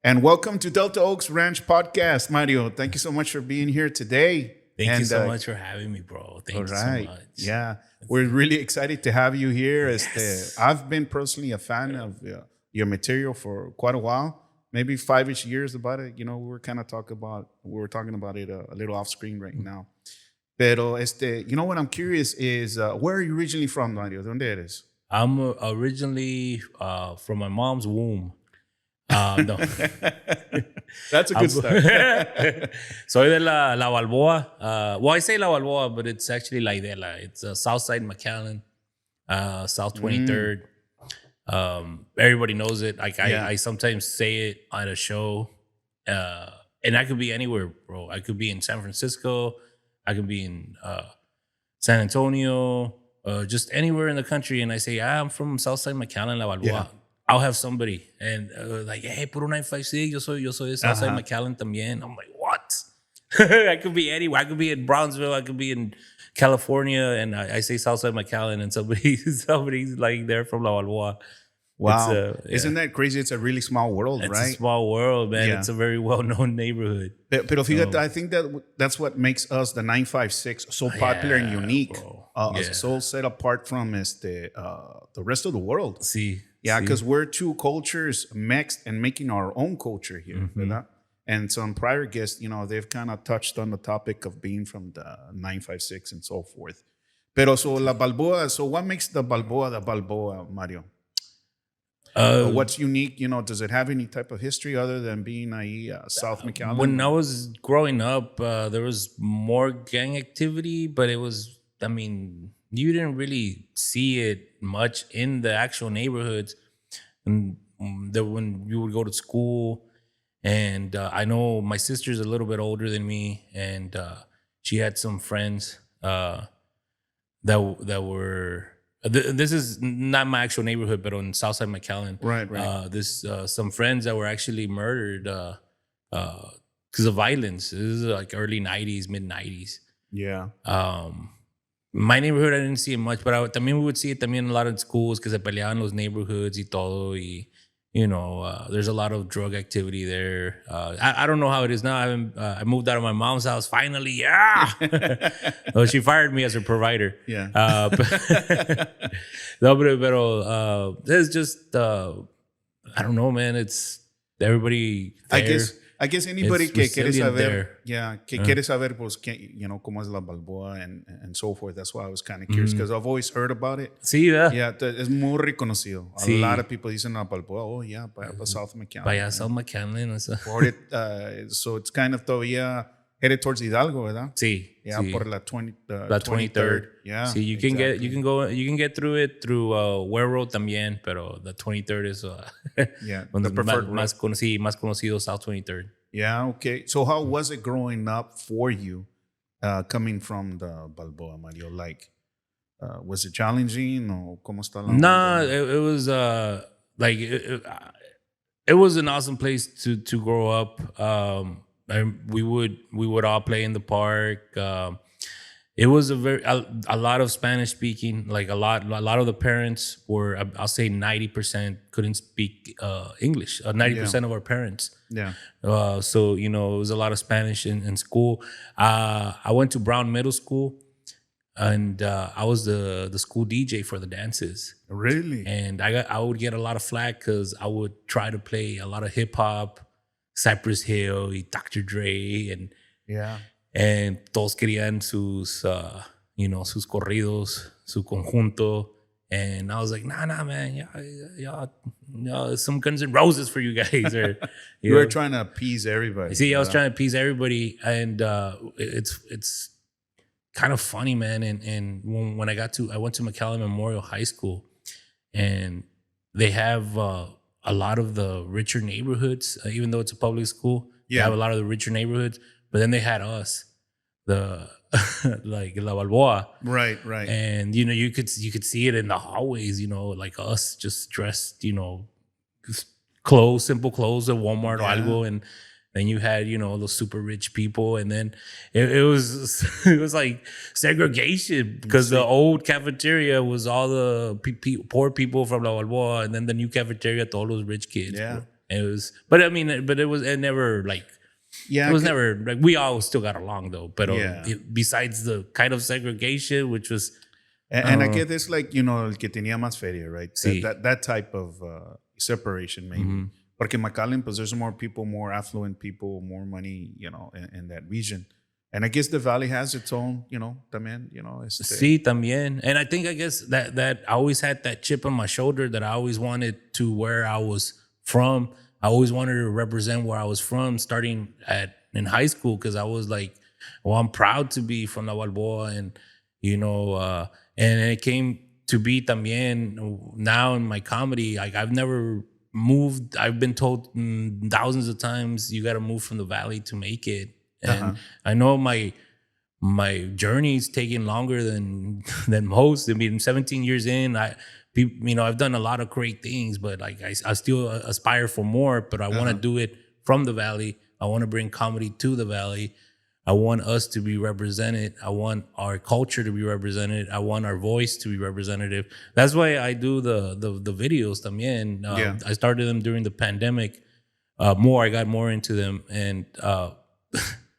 And welcome to Delta Oaks Ranch Podcast, Mario. Thank you so much for being here today. Thank you so much for having me, bro. Thank you so much. Yeah, we're really excited to have you here. Yes. I've been personally a fan of your material for quite a while, maybe 5-ish years about it. You know, we were talking about it a little off screen right now. Pero you know what I'm curious is, where are you originally from, Mario? ¿Dónde eres? I'm originally from my mom's womb. No. That's a good start. Soy de La Balboa. Well, I say La Balboa, but it's actually La Idela. It's Southside McAllen, South 23rd. Everybody knows it. Like I sometimes say it at a show, and I could be anywhere, bro. I could be in San Francisco. I could be in San Antonio, just anywhere in the country. And I say, I'm from Southside McAllen, La Balboa. Yeah. I'll have somebody and like, hey, puro 956, yo soy de Southside McAllen también. I'm like, what? I could be anywhere. I could be in Brownsville. I could be in California, and I say Southside McAllen, and somebody's like there from La Balboa. Wow. Isn't that crazy? It's a really small world, right? It's a small world, man. Yeah. It's a very well-known neighborhood. Pero fíjate, I think that's what makes us, the 956, so popular and unique. So set apart from the rest of the world. Sí. Yeah, because we're two cultures mixed and making our own culture here. ¿Verdad? And some prior guests, you know, they've kind of touched on the topic of being from the 956 and so forth. Pero so La Balboa, so what makes the Balboa, Mario? What's unique? You know, does it have any type of history other than being South McAllen? When I was growing up, there was more gang activity, but it was, I mean, you didn't really see it much in the actual neighborhoods. And when you would go to school, and I know my sister's a little bit older than me, and she had some friends that were. This is not my actual neighborhood, but on Southside McAllen. Right. Some friends that were actually murdered because of violence. This is like early 90s, mid 90s. Yeah. My neighborhood, I didn't see it much, but también we would see it también in a lot of schools que se peleaban los neighborhoods y todo. Y, you know, there's a lot of drug activity there. I don't know how it is now. I moved out of my mom's house finally. Yeah. Well, she fired me as her provider. Yeah. No, pero it's just, I don't know, man. It's everybody there. I guess anybody que quiere saber, quiere saber, pues, you know, cómo es La Balboa and so forth. That's why I was kind of curious, because I've always heard about it. Sí, yeah, es muy reconocido. A lot of people dicen La Balboa, oh yeah, para South McAllen. Para South McAllen. So it's kind of todavía headed towards Hidalgo, ¿verdad? Sí. Yeah, sí. por la 23rd. Yeah. Sí, you can get through it through Ware Road también, pero the 23rd is the preferred más conocido South 23rd. Yeah, okay. So how was it growing up for you, coming from the Balboa, Mario? Like, was it challenging or cómo está la? Nah, it was like it was an awesome place to grow up. We would all play in the park. It was a lot of Spanish speaking. Like a lot of the parents were, I'll say 90% couldn't speak English. 90% of our parents. Yeah. So you know, it was a lot of Spanish in school. I went to Brown Middle School, and I was the school DJ for the dances. Really? And I would get a lot of flack because I would try to play a lot of hip hop. Cypress Hill y Dr. Dre and todos querían sus sus corridos, su conjunto, and I was like, nah, man, yeah, some Guns N' Roses for you guys. Or you were trying to appease everybody. See, I was trying to appease everybody, and it's kind of funny, man. And when I went to McAllen Memorial High School, and they have a lot of the richer neighborhoods, even though it's a public school. They have a lot of the richer neighborhoods, but then they had us, the like La Balboa. Right. And you know, you could see it in the hallways, you know, like us just dressed, you know, simple clothes at Walmart or algo, and then you had, you know, those super rich people, and then it was like segregation because the old cafeteria was all the poor people from La Balboa, and then the new cafeteria, todos los rich kids. Yeah. Bro. It was, but I mean, it never like, Yeah, it was never like, we all still got along though. But yeah. besides the kind of segregation, which was, And I get this, like, el que tenía más feria, right? Sí. That type of separation, maybe. Porque McAllen, pues there's more people, more affluent people, more money, in that region. And I guess the valley has its own, también, sí, también. And I guess that I always had that chip on my shoulder that I always wanted to where I was from. I always wanted to represent where I was from, starting in high school, because I was like, well, I'm proud to be from La Balboa, and and it came to be también now in my comedy. Like, I've never moved. I've been told thousands of times, you got to move from the valley to make it. And I know my journey's taking longer than most. I mean, 17 years in, I've done a lot of great things, but like I still aspire for more. But I want to do it from the valley. I want to bring comedy to the valley. I want us to be represented. I want our culture to be represented. I want our voice to be representative. That's why I do the videos también. I started them during the pandemic. I got more into them, and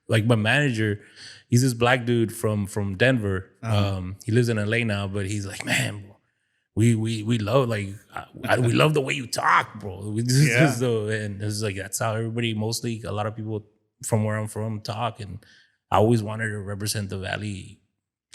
like my manager, he's this black dude from Denver. He lives in LA now, but he's like, man, we love, like, we love the way you talk, bro. And it's like, that's how everybody, mostly a lot of people from where I'm from, talk. And I always wanted to represent the valley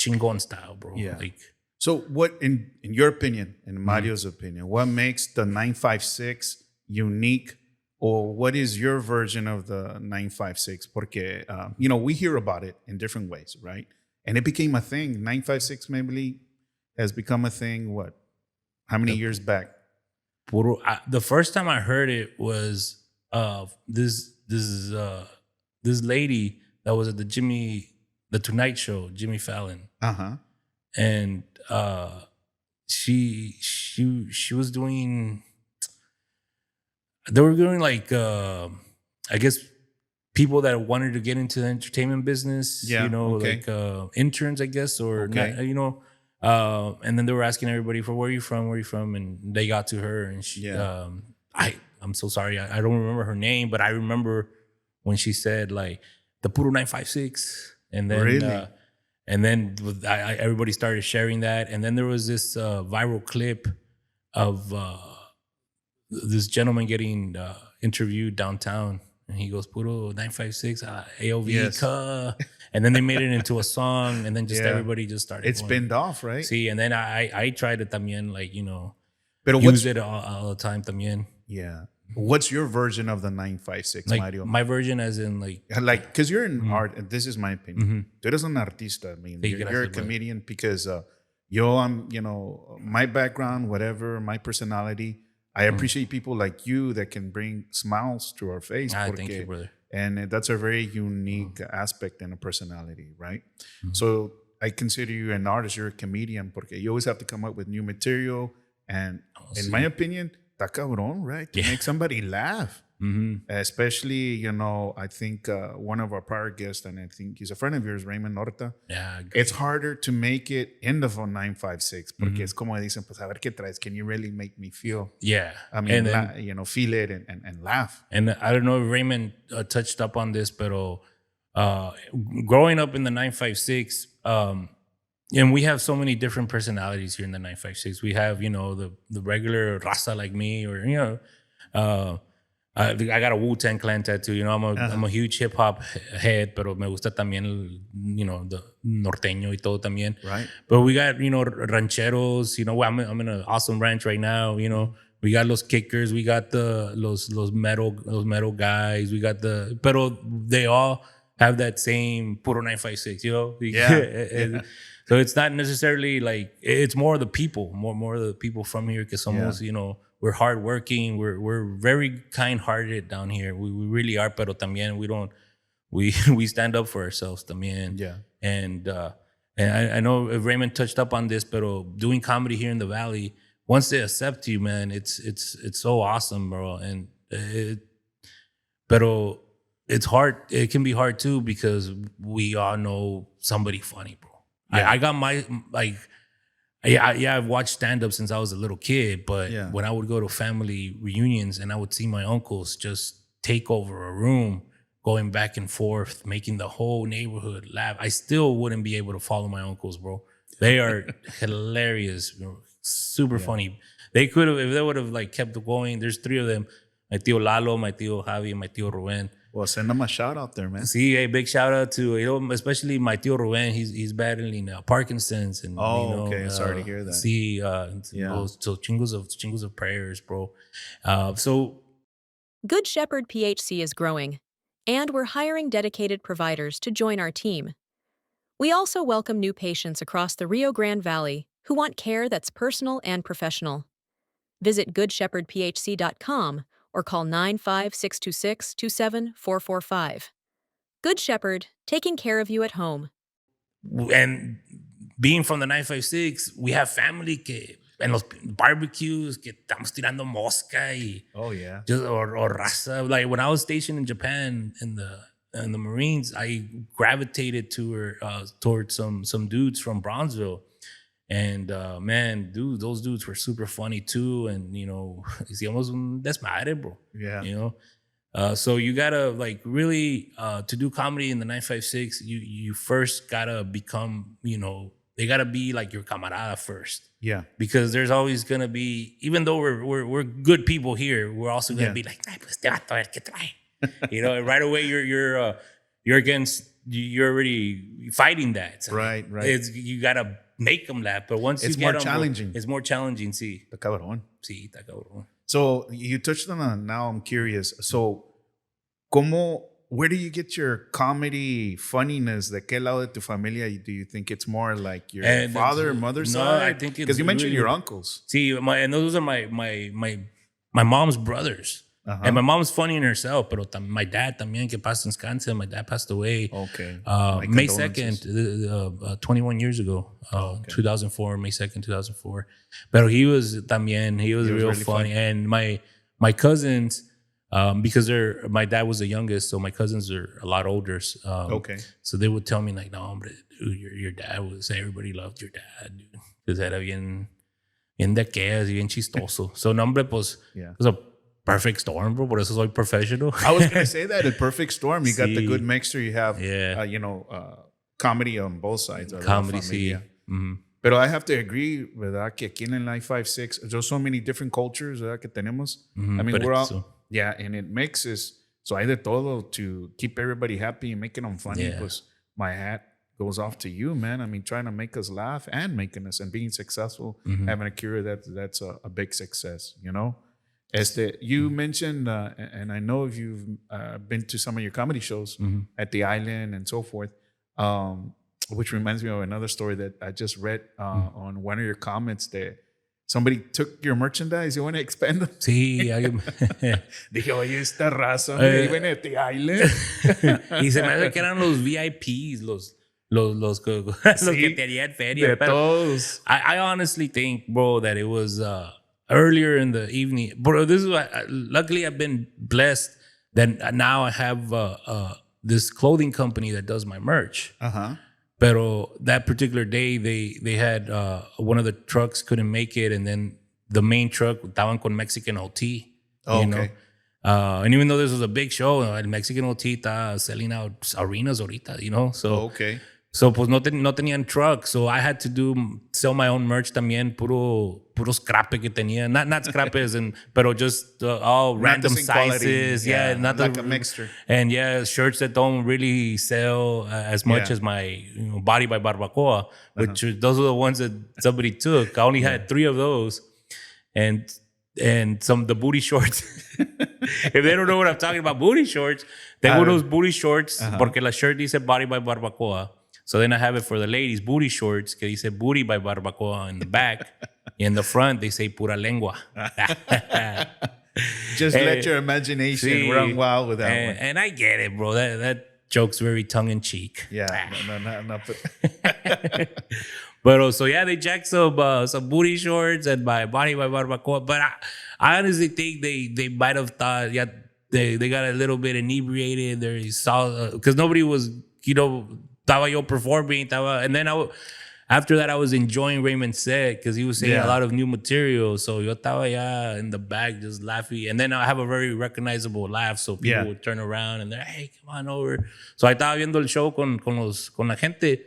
chingon style, bro. Yeah. Like, so what, in your opinion, in Mario's opinion, what makes the 956 unique? Or what is your version of the 956? Porque, we hear about it in different ways, right? And it became a thing. 956 maybe has become a thing, what? How many years back? The first time I heard it was this lady that was at the Tonight Show, Jimmy Fallon. And she was doing... They were doing like, I guess, people that wanted to get into the entertainment business, like interns, I guess, or and then they were asking everybody for where are you from, and they got to her, and she, I'm so sorry, I don't remember her name, but I remember when she said like the Puro 956, and then really? And then everybody started sharing that, and then there was this viral clip of this gentleman getting interviewed downtown, and he goes, Puro 956, AOV, yes. And then they made it into a song, and then just everybody just started. It's spinned off, right? See, and then I tried it también, like, Pero use it all the time también. Yeah. What's your version of the 956, like, Mario? My version, as in like, because you're in art, and this is my opinion. Tú eres un artista. I mean, you're a comedian, because I'm, my background, whatever, my personality. I appreciate people like you that can bring smiles to our face. Thank you, brother. And that's a very unique aspect in a personality, right? So I consider you an artist. You're a comedian, porque you always have to come up with new material. And in my opinion, está cabrón, right? To make somebody laugh. Especially, I think one of our prior guests, and I think he's a friend of yours, Raymond Norta. Yeah, it's harder to make it in the phone 956, porque es como dicen, pues a ver qué traes. Can you really make me feel? Yeah. I mean, then, feel it and laugh. And I don't know if Raymond touched up on this, but growing up in the 956, and we have so many different personalities here in the 956. We have, the regular raza like me, or, I got a Wu-Tang Clan tattoo. I'm a huge hip hop head, pero me gusta también, the norteño y todo también. Right. But we got, rancheros. I'm in an awesome ranch right now. We got los kickers. We got los metal guys. We got pero they all have that same Puro 956. Yeah. So it's not necessarily like, it's more of the people, more of the people from here, que somos, we're hardworking. We're very kind-hearted down here. We really are, pero también we stand up for ourselves también. Yeah. And I know Raymond touched up on this, pero doing comedy here in the Valley, once they accept you, man, it's so awesome, bro. And pero it's hard. It can be hard too, because we all know somebody funny, bro. Yeah. I got my, like, I've watched stand-up since I was a little kid, but Yeah. when I would go to family reunions and I would see my uncles just take over a room, going back and forth, making the whole neighborhood laugh, I still wouldn't be able to follow my uncles, bro. They are hilarious, bro. Super funny. They could have, if they would have like kept going. There's three of them: my tío Lalo, my tío Javi, and my tío Ruben. Well, send them a shout out there, man. See, a big shout out to especially my tío Ruben. He's battling Parkinson's, and Okay. Sorry to hear that. See, Yeah. so chingos of prayers, bro. So Good Shepherd PHC is growing, and we're hiring dedicated providers to join our team. We also welcome new patients across the Rio Grande Valley who want care that's personal and professional. Visit goodshepherdphc.com or call 95626-27445. Good Shepherd, taking care of you at home. and being from the 956, we have family que en los barbecues que estamos tirando mosca y Oh yeah. just or raza. Like when I was stationed in Japan in the Marines, I gravitated towards some dudes from Bronzeville. And man, dude, those dudes were super funny too. And hicimos un desmadre, bro. Yeah. So you gotta like really to do comedy in the 956, you first gotta become, they gotta be like your camarada first. Yeah. Because there's always gonna be, even though we're good people here, we're also gonna be like, "Ay, pues te vato, a ver qué trae." And right away you're already fighting that. So Right. you gotta make them laugh, but once It's you more get 'em, bro, challenging. it's more challenging. Sí, Está cabrón. sí, está cabrón. So you touched on that. Now I'm curious. So, where do you get your comedy funniness? ¿De qué lado de tu familia do you think it's more like your And father or mother's no, side? I think it's because you mentioned really- your uncles. See, and those are my mom's brothers. Uh-huh. And my mom's funny in herself, pero my dad también, que pasa en descanse, my dad passed away. Okay. May condolences. 2nd, 21 years ago, 2004, May 2nd, 2004. But he was real really funny. And my cousins, because my dad was the youngest, so my cousins are a lot older. Okay. So they would tell me like, no, hombre, dude, your dad everybody loved your dad, dude. Because era bien de aquellas, bien chistoso. So, no, hombre, pues, Yeah. it was a perfect storm, bro. Por eso soy professional. I was going to say that, a perfect storm. You got the Sí. good mixture. You have, Yeah. comedy on both sides. of la Comedy, sí. familia. Mhm. Pero I have to agree, ¿verdad? Que aquí en el 956, there's so many different cultures, ¿verdad? Que tenemos. I mean, But we're all, so- yeah, and it mixes. So hay de todo to keep everybody happy and making them funny. Yeah. Pues my hat goes off to you, man. I mean, trying to make us laugh and making us and being successful, having a career that's a big success, you mentioned, and I know if you've been to some of your comedy shows at the island and so forth, which reminds me of another story that I just read on one of your comments that somebody took your merchandise. You want to expand them? Sí, Dije, oye, esta raza me viven at the island. y se me hace que eran los VIPs, los que tenían feria. De Pero todos. I honestly think, bro, that it was earlier in the evening. Bro, this is luckily I've been blessed that now I have this clothing company that does my merch. Uh-huh. Pero that particular day, they had one of the trucks couldn't make it, and then the main truck estaban con Mexican OT. Oh, you okay. know? And even though this was a big show, el Mexican OT está selling out arenas ahorita, So, Okay. so pues no tenían trucks, so I had to sell my own merch también, puro scrape que tenía. Not scrapes, pero just all Not random the same quality. sizes. Yeah, not like a mixture. And yeah, shirts that don't really sell as much Yeah. as my Body by Barbacoa, which those are the ones that somebody took. I only had 3 of those, and the booty shorts. If they don't know what I'm talking about, booty shorts, tengo those booty shorts porque la shirt dice Body by Barbacoa. So then I have it for the ladies, booty shorts, que dice Booty by Barbacoa in the back. In the front, they say Pura Lengua. Just let your imagination run wild with that one. And I get it, bro. That joke's very tongue-in-cheek. Yeah. No. But so yeah, they jacked some booty shorts and my Body by Barbacoa. But I honestly think they might have thought, yeah, they got a little bit inebriated. They saw because nobody was, estaba yo performing, and then after that, I was enjoying Raymond's set because he was saying Yeah. a lot of new material. So yo estaba ya in the back just laughing. And then I have a very recognizable laugh. So people Yeah. would turn around and they're, hey, come on over. So I estaba viendo el show con la gente.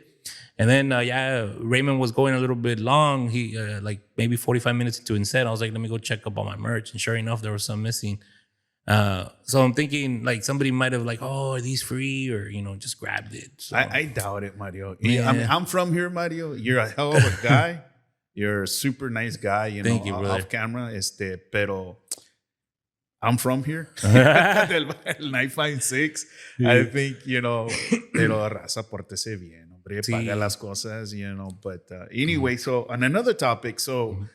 And then, Raymond was going a little bit long. He, like maybe 45 minutes into his set. I was like, let me go check up on my merch. And sure enough, there was some missing. So I'm thinking like somebody might have like, oh, are these free? Or, just grabbed it. So, I doubt it, Mario. Yeah. I mean, I'm from here, Mario. You're a hell of a guy. You're a super nice guy, Thank you, brother. off camera. Pero I'm from here. Del 956. I think, pero raza, pórtese bien. Hombre, Sí. paga las cosas, But anyway, so on another topic, so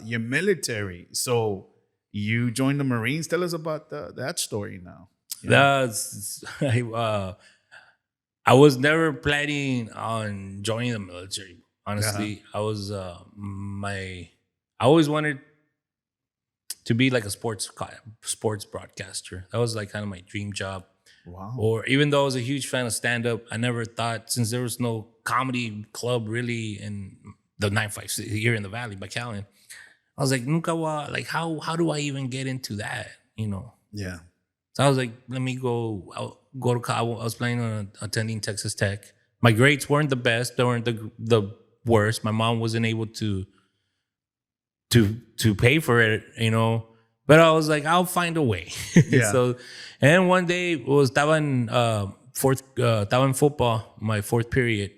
your military. So you joined the Marines. Tell us about that story now. That's I was never planning on joining the military. Honestly, I was I always wanted to be like a sports broadcaster. That was like kind of my dream job. Wow. Or even though I was a huge fan of stand-up, I never thought, since there was no comedy club really in the 956 here in the Valley, McAllen, I was like, nunca like how do I even get into that? Yeah. So I was like, let me go. I'll go to college. I was planning on attending Texas Tech. My grades weren't the best. They weren't the worst. My mom wasn't able to pay for it, But I was like, I'll find a way. Yeah. So, and one day estaba en football, my fourth period,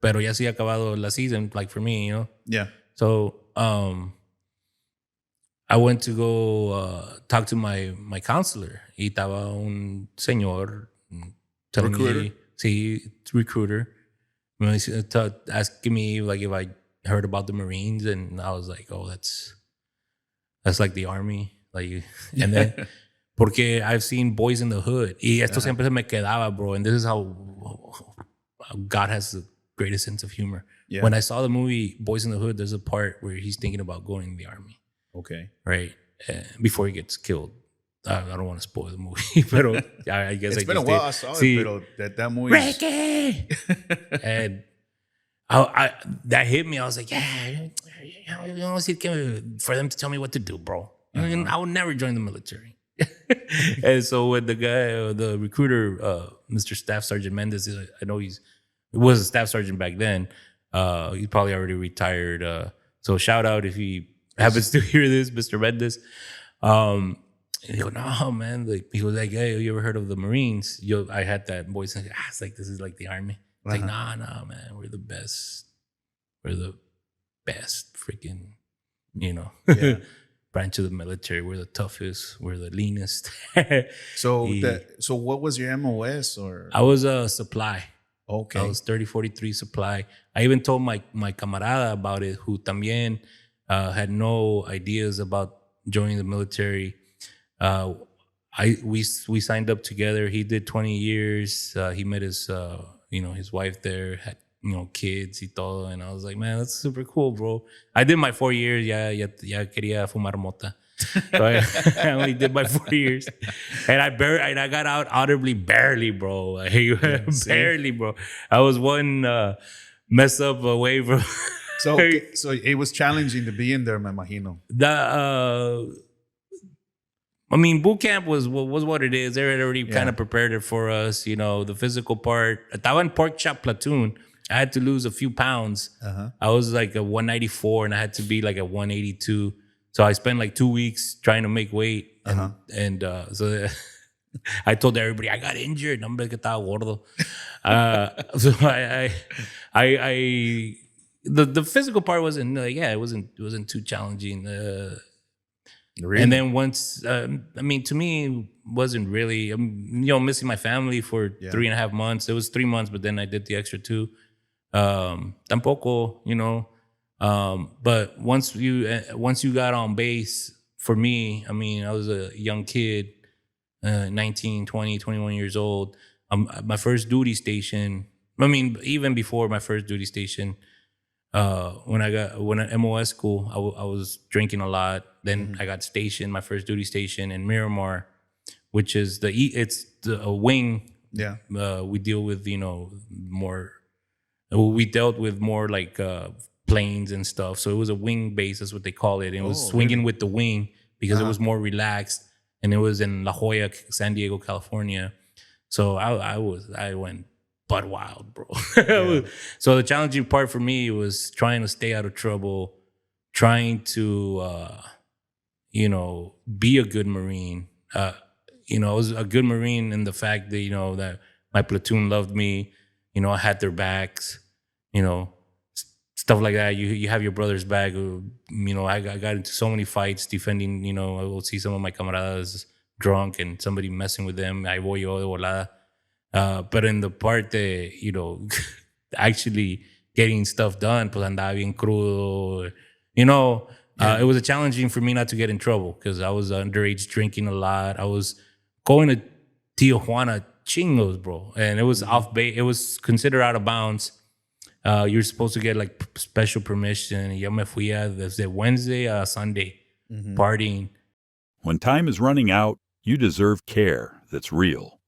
pero ya se había acabado la season, like for me, Yeah. So, I went to go talk to my counselor. Y estaba un señor telling Recruiter? me, sí, recruiter, asking me like if I heard about the Marines, and I was like, oh, that's like the Army, like, and then porque I've seen Boys in the Hood, y esto siempre se me quedaba, bro, and this is how God has the greatest sense of humor. Yeah. When I saw the movie Boys in the Hood, there's a part where he's thinking about going in the Army. Okay. Right. Before he gets killed. I don't want to spoil the movie, pero I guess It's I been a just while did. I saw Sí. it, but that movie. Ricky! And I that hit me. I was like, yeah, you don't see for them to tell me what to do, bro. I would never join the military. And so when the guy, the recruiter, Mr. Staff Sergeant Mendez, I know he was a staff sergeant back then. He's probably already retired. So shout out if he happens to hear this, Mr. Mendez. And he go, no, man. Like, he was like, hey, you ever heard of the Marines? I had that voice. And it's like, this is like the Army. It's like, nah, man. We're the best. We're the best freaking, Yeah. branch of the military. We're the toughest. We're the leanest. So so what was your MOS or? I was a supply. Okay. I was 3043 supply. I even told my camarada about it, who también had no ideas about joining the military. We signed up together. He did 20 years. He met his his wife there, had kids y todo, and I was like, man, that's super cool, bro. I did my 4 years. Ya quería fumar mota. So I only did my 4 years, and I got out audibly barely, bro. Barely, bro. I was one mess up away from. So it was challenging to be in there, me imagino. Boot camp was what it is. They had already kind of prepared it for us. The physical part. I in pork chop platoon. I had to lose a few pounds. I was like a 194, and I had to be like a 182. So I spent like 2 weeks trying to make weight, and so I told everybody I got injured. Hombre, que estaba gordo. So the physical part wasn't it wasn't too challenging. Really? And then once, to me, it wasn't really, missing my family for 3.5 months. It was 3 months, but then I did the extra 2. Tampoco, but once you got on base, for me, I was a young kid, 19, 20, 21 years old. My first duty station, even before my first duty station, when at MOS school, I was drinking a lot. Then I got stationed, my first duty station in Miramar, which is a wing. Yeah. We deal with more We dealt with more like planes and stuff. So it was a wing base, that's what they call it. And it was swinging with the wing because it was more relaxed. And it was in La Jolla, San Diego, California. So I went butt wild, bro. So the challenging part for me was trying to stay out of trouble, trying to be a good Marine. I was a good Marine in the fact that that my platoon loved me. I had their backs. Stuff like that. You have your brother's back. I got into so many fights defending. I will see some of my camaradas drunk and somebody messing with them. Ahí voy yo de volada. But in the part that, actually getting stuff done, pues andaba bien crudo. It was challenging for me not to get in trouble because I was underage drinking a lot. I was going to Tijuana chingos, bro. And it was off base. It was considered out of bounds. You're supposed to get like special permission. Yo me fui desde Wednesday a Sunday partying. When time is running out, you deserve care that's real.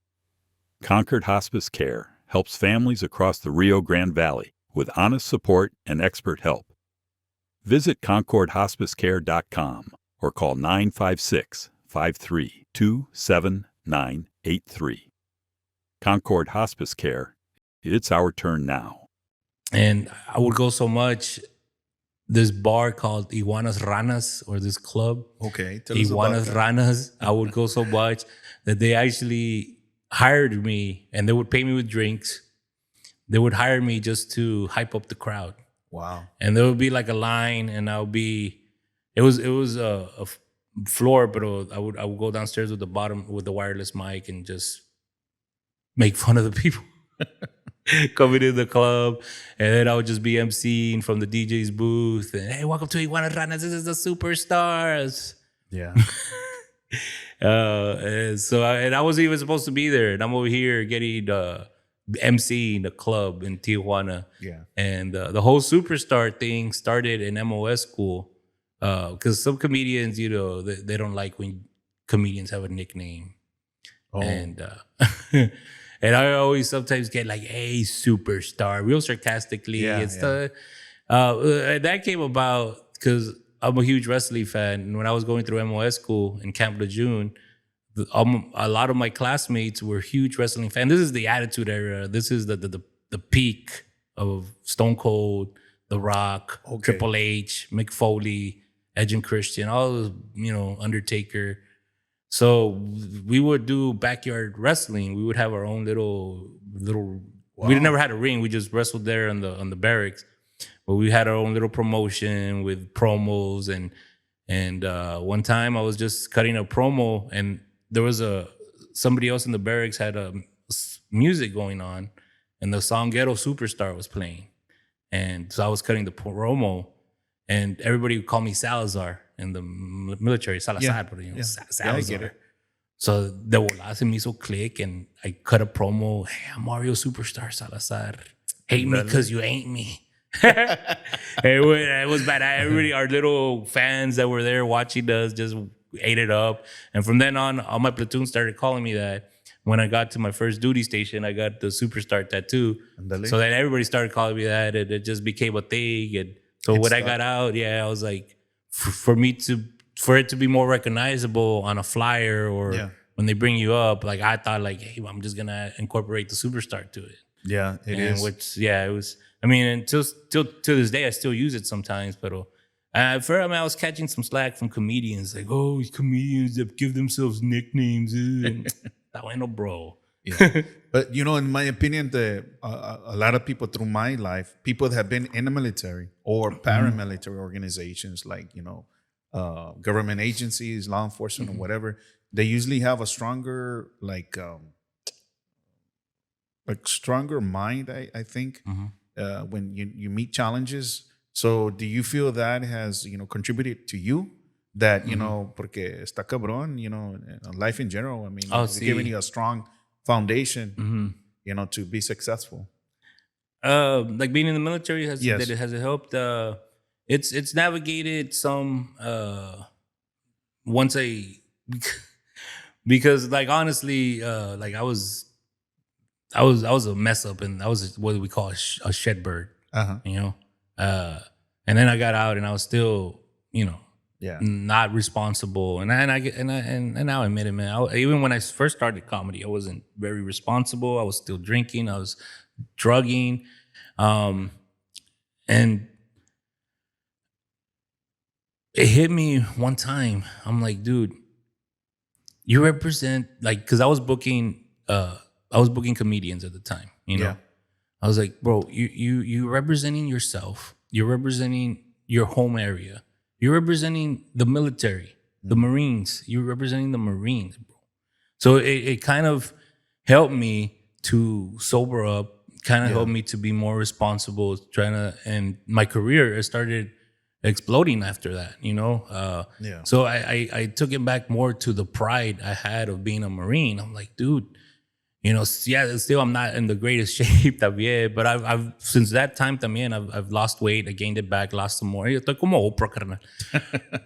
Concord Hospice Care helps families across the Rio Grande Valley with honest support and expert help. Visit concordhospicecare.com or call 956-532-7983. Concord Hospice Care, it's our turn now. And I would go so much, this bar called Iguanas Ranas, or this club. Okay, tell us about Iguanas that. Ranas. I would go so much that they actually hired me and they would pay me with drinks. They would hire me just to hype up the crowd. Wow. And there would be like a line, and it was a floor, but I would go downstairs with the wireless mic and just make fun of the people coming in the club. And then I would just be emceeing from the DJ's booth. And, hey, welcome to Iguana Ranas. This is the superstars. Yeah. And I wasn't even supposed to be there. And I'm over here getting emceeing the club in Tijuana. Yeah. And the whole superstar thing started in MOS school. Because some comedians, they don't like when comedians have a nickname. Oh. And and I always sometimes get like, hey, superstar, real sarcastically. Yeah, and stuff. That came about because I'm a huge wrestling fan. And when I was going through MOS school in Camp Lejeune, a lot of my classmates were huge wrestling fans. This is the Attitude Era. This is the peak of Stone Cold, The Rock, Triple H, Mick Foley, Edge and Christian, all those, Undertaker. So we would do backyard wrestling. We would have our own little. Wow. We never had a ring. We just wrestled there on the barracks. But we had our own little promotion with promos and one time I was just cutting a promo and there was somebody else in the barracks had music going on and the song Ghetto Superstar was playing. And so I was cutting the promo and everybody would call me Salazar in the military, Salazar, but Salazar. Yeah, I get it. So de volada se me hizo click and I cut a promo. Hey, I'm Mario Superstar Salazar. Hate me because you ain't me. It was bad. Everybody, our little fans that were there watching us just ate it up. And from then on, all my platoon started calling me that. When I got to my first duty station, I got the Superstar tattoo. Andale. So then everybody started calling me that. It just became a thing. And so when I got out, I was like, for it to be more recognizable on a flyer or when they bring you up, like I thought like, hey, I'm just gonna incorporate the Superstar to it. Yeah, it is. It was. I mean, until to this day, I still use it sometimes. But I was catching some slack from comedians, like, oh, these comedians that give themselves nicknames. That went no bro. Yeah. But in my opinion, a lot of people through my life, people that have been in the military or paramilitary organizations, like government agencies, law enforcement, or whatever, they usually have a stronger stronger mind. I think when you meet challenges. So do you feel that has contributed to you? That porque está cabrón, life in general. I mean, it's giving you a strong foundation, to be successful. Like being in the military has it helped? It's navigated some once because like honestly, like I was I was a mess up, and I was what we call a shed bird, Uh-huh. you know. And then I got out, and I was still, Yeah. not responsible. And now I admit it, man. Even when I first started comedy, I wasn't very responsible. I was still drinking. I was drugging, and it hit me one time. I'm like, dude, you represent, like, because I was booking comedians at the time. Yeah. I was like, bro, you representing yourself. You're representing your home area. You're representing the military, the Marines. You're representing the Marines, bro. So it kind of helped me to sober up. Kind of helped me to be more responsible. And my career started exploding after that. Yeah. So I took it back more to the pride I had of being a Marine. I'm like, dude. Still I'm not in the greatest shape también, but I've since that time también I've lost weight, I gained it back, lost some more. Yo estoy como Oprah, carnal.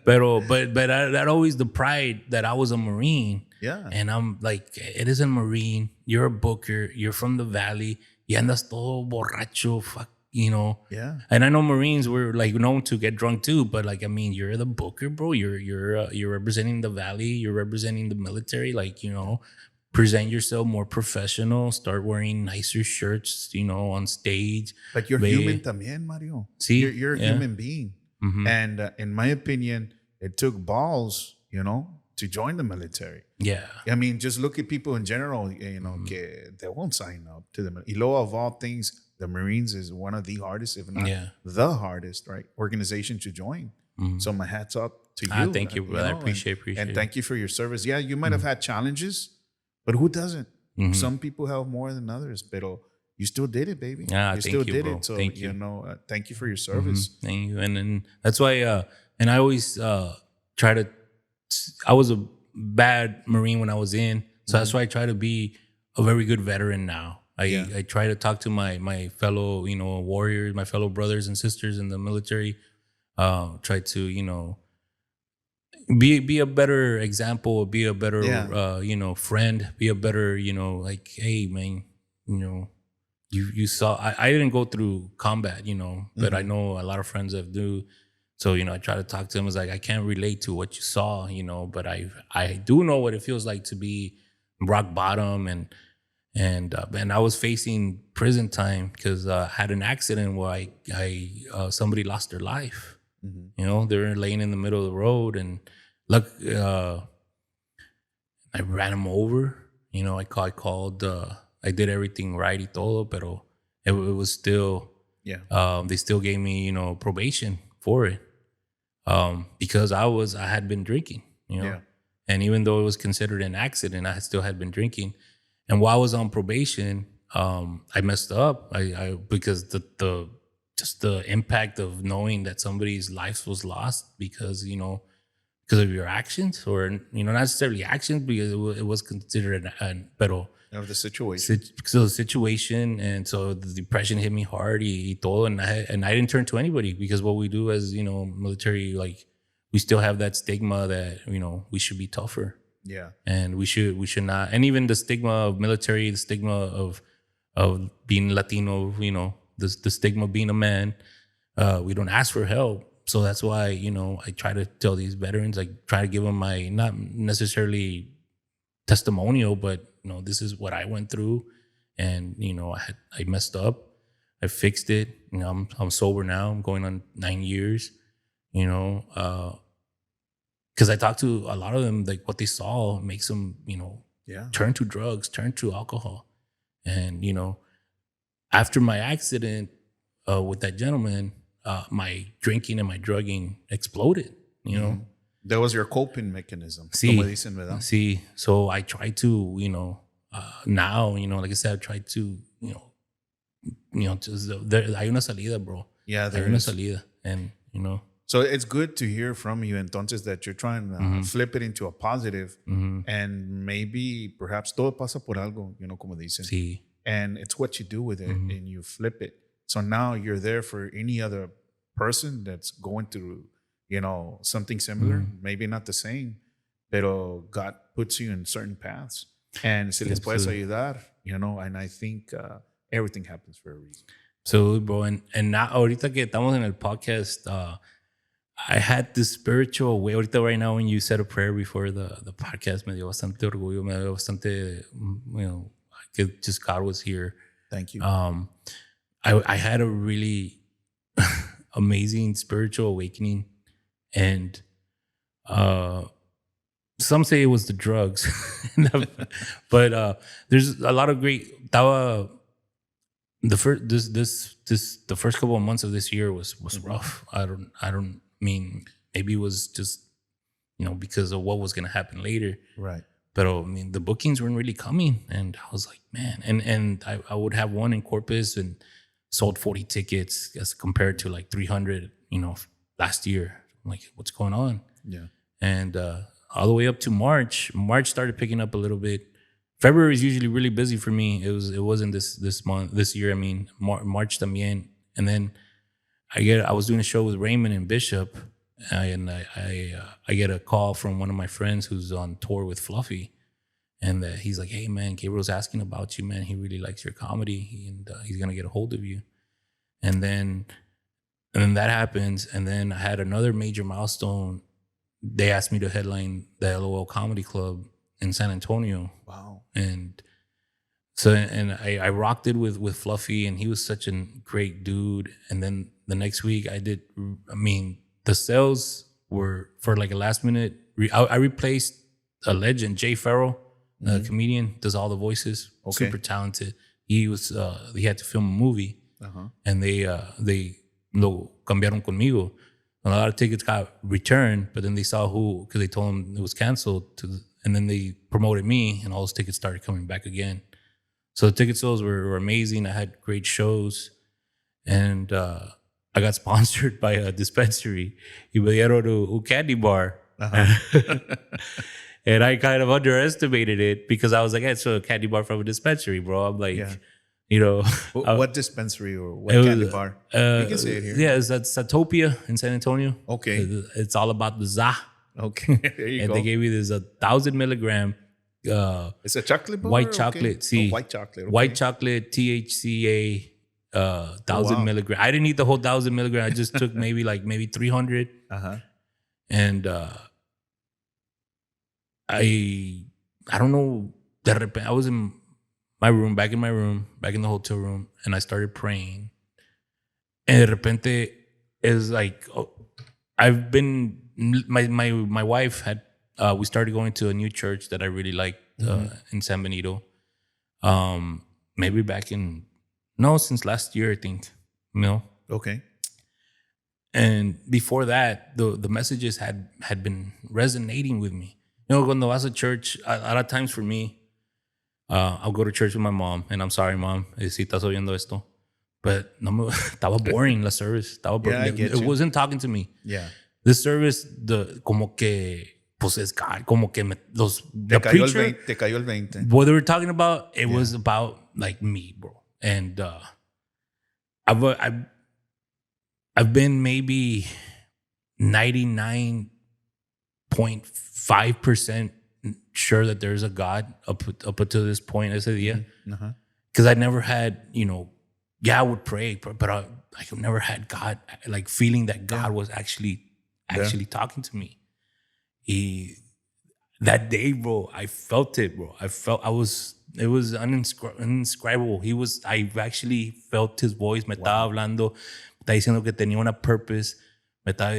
But that always the pride that I was a Marine. Yeah. And I'm like, it is a Marine, you're a booker, you're from the Valley, y andas todo borracho, fuck, Yeah. And I know Marines were like known to get drunk too, but like, I mean, you're the booker, bro. You're representing the Valley, you're representing the military, like, present yourself more professional, start wearing nicer shirts, on stage. But you're human también, Mario. See? You're a human being. Mm-hmm. And in my opinion, it took balls, to join the military. Yeah. I mean, just look at people in general, que they won't sign up to the military. Y luego, of all things, the Marines is one of the hardest, if not the hardest, right, organization to join. Mm-hmm. So my hat's up to you. Thank you, brother. I appreciate and it. thank you for your service. Yeah, you might have had challenges, but who doesn't? Mm-hmm. Some people have more than others, but you still did it, baby. Yeah, you still did bro. it. So, thank you. Thank you for your service. Mm-hmm. Thank you. And that's why, and I always I was a bad Marine when I was in. So that's why I try to be a very good veteran now. I try to talk to my fellow, warriors, my fellow brothers and sisters in the military. Try to, be a better example, be a better friend, be a better, like, hey man, you saw I didn't go through combat, but I know a lot of friends that do. So, I try to talk to them. It's like, I can't relate to what you saw, but I do know what it feels like to be rock bottom, and I was facing prison time because I had an accident where somebody lost their life. Mm-hmm. They were laying in the middle of the road, and look, I ran them over. I called. I did everything right y todo, pero it was still. Yeah. They still gave me, probation for it, because I had been drinking. And even though it was considered an accident, I still had been drinking. And while I was on probation, I messed up. I because the just the impact of knowing that somebody's life was lost because of your actions, or not necessarily actions, because it was considered pero Of the situation. because of the situation, and so the depression hit me hard y todo, and I didn't turn to anybody, because what we do as military, like, we still have that stigma that we should be tougher. Yeah. And we should not. And even the stigma of military, the stigma of being Latino, the stigma of being a man, we don't ask for help. So that's why, I try to tell these veterans, I try to give them my, not necessarily testimonial, but, this is what I went through. And, I messed up. I fixed it. I'm sober now. I'm going on 9 years, because I talked to a lot of them, like, what they saw makes them, turn to drugs, turn to alcohol. And, after my accident with that gentleman, my drinking and my drugging exploded, Mm-hmm. That was your coping mecanism. Sí. Como dicen, ¿verdad? See, so I try to, now, like I said, I try to, just hay una salida, bro. Yeah, there hay una is. salida, and So it's good to hear from you, entonces, that you're trying to flip it into a positive, and maybe perhaps todo pasa por algo, como dicen. Sí. And it's what you do with it, and you flip it. So now you're there for any other person that's going through, something similar, maybe not the same, but God puts you in certain paths. And si les puedes ayudar, and I think everything happens for a reason. So, bro, and now, ahorita que estamos en el podcast, I had this spiritual way. Ahorita, right now, when you said a prayer before the podcast, me dio bastante orgullo, me dio bastante, que just God was here. Thank you. I had a really amazing spiritual awakening, and some say it was the drugs, but there's a lot of great. The first couple of months of this year was rough. I don't mean, maybe it was just because of what was gonna happen later. Right. But I mean, the bookings weren't really coming, and I was like, man. And I would have one in Corpus and sold 40 tickets as compared to like 300, last year. I'm like, what's going on? Yeah. And all the way up to March started picking up a little bit. February is usually really busy for me. It wasn't this year. I mean, March también. And then I was doing a show with Raymond and Bishop, and I get a call from one of my friends who's on tour with Fluffy, and he's like, "Hey man, Gabriel's asking about you, man. He really likes your comedy, and he's gonna get a hold of you." And then that happens, and then I had another major milestone. They asked me to headline the LOL Comedy Club in San Antonio. Wow. And so, and I rocked it with Fluffy, and he was such a great dude. And then the next week the sales were for like a last minute. I replaced a legend, Jay Farrell, a comedian, does all the voices, super talented. He had to film a movie, and they lo cambiaron conmigo. A lot of tickets got returned, but then they saw because they told them it was canceled, and then they promoted me, and all those tickets started coming back again. So the ticket sales were amazing. I had great shows, and I got sponsored by a dispensary. Y me dieron a candy bar. And I kind of underestimated it because I was like, it's a candy bar from a dispensary, bro. I'm like, what dispensary or what candy bar? You can say it here. Yeah, it's at Satopia in San Antonio. Okay. It's all about the za. Okay, there you and go. They gave me this 1,000 milligram. It's a chocolate bar? White chocolate. See, white chocolate. Okay. White chocolate, THCA, 1,000 milligram. I didn't eat the whole 1,000 milligram. I just took maybe 300. And I don't know. I was in my room, back in the hotel room, and I started praying. And de repente, it's like, I've been, my wife had, we started going to a new church that I really liked in San Benito. Maybe since last year, I think. Okay. And before that, the messages had been resonating with me. Cuando vas to church, a lot of times for me, I'll go to church with my mom, and I'm sorry, mom, si estás oyendo esto. But estaba boring la service. I get it you. wasn't talking to me. Yeah. This service, como que, pues es God, como que the preacher, te cayó el 20. what they were talking about, it was about like me, bro. And I've been maybe 99.5% sure that there's a God up until this point, ese día. Because I never had, I would pray, but I never had God, like feeling that God was actually talking to me. That day, bro, I felt it, bro. It was indescribable. I actually felt his voice. Me estaba hablando, me estaba diciendo que tenía una purpose. Me estaba,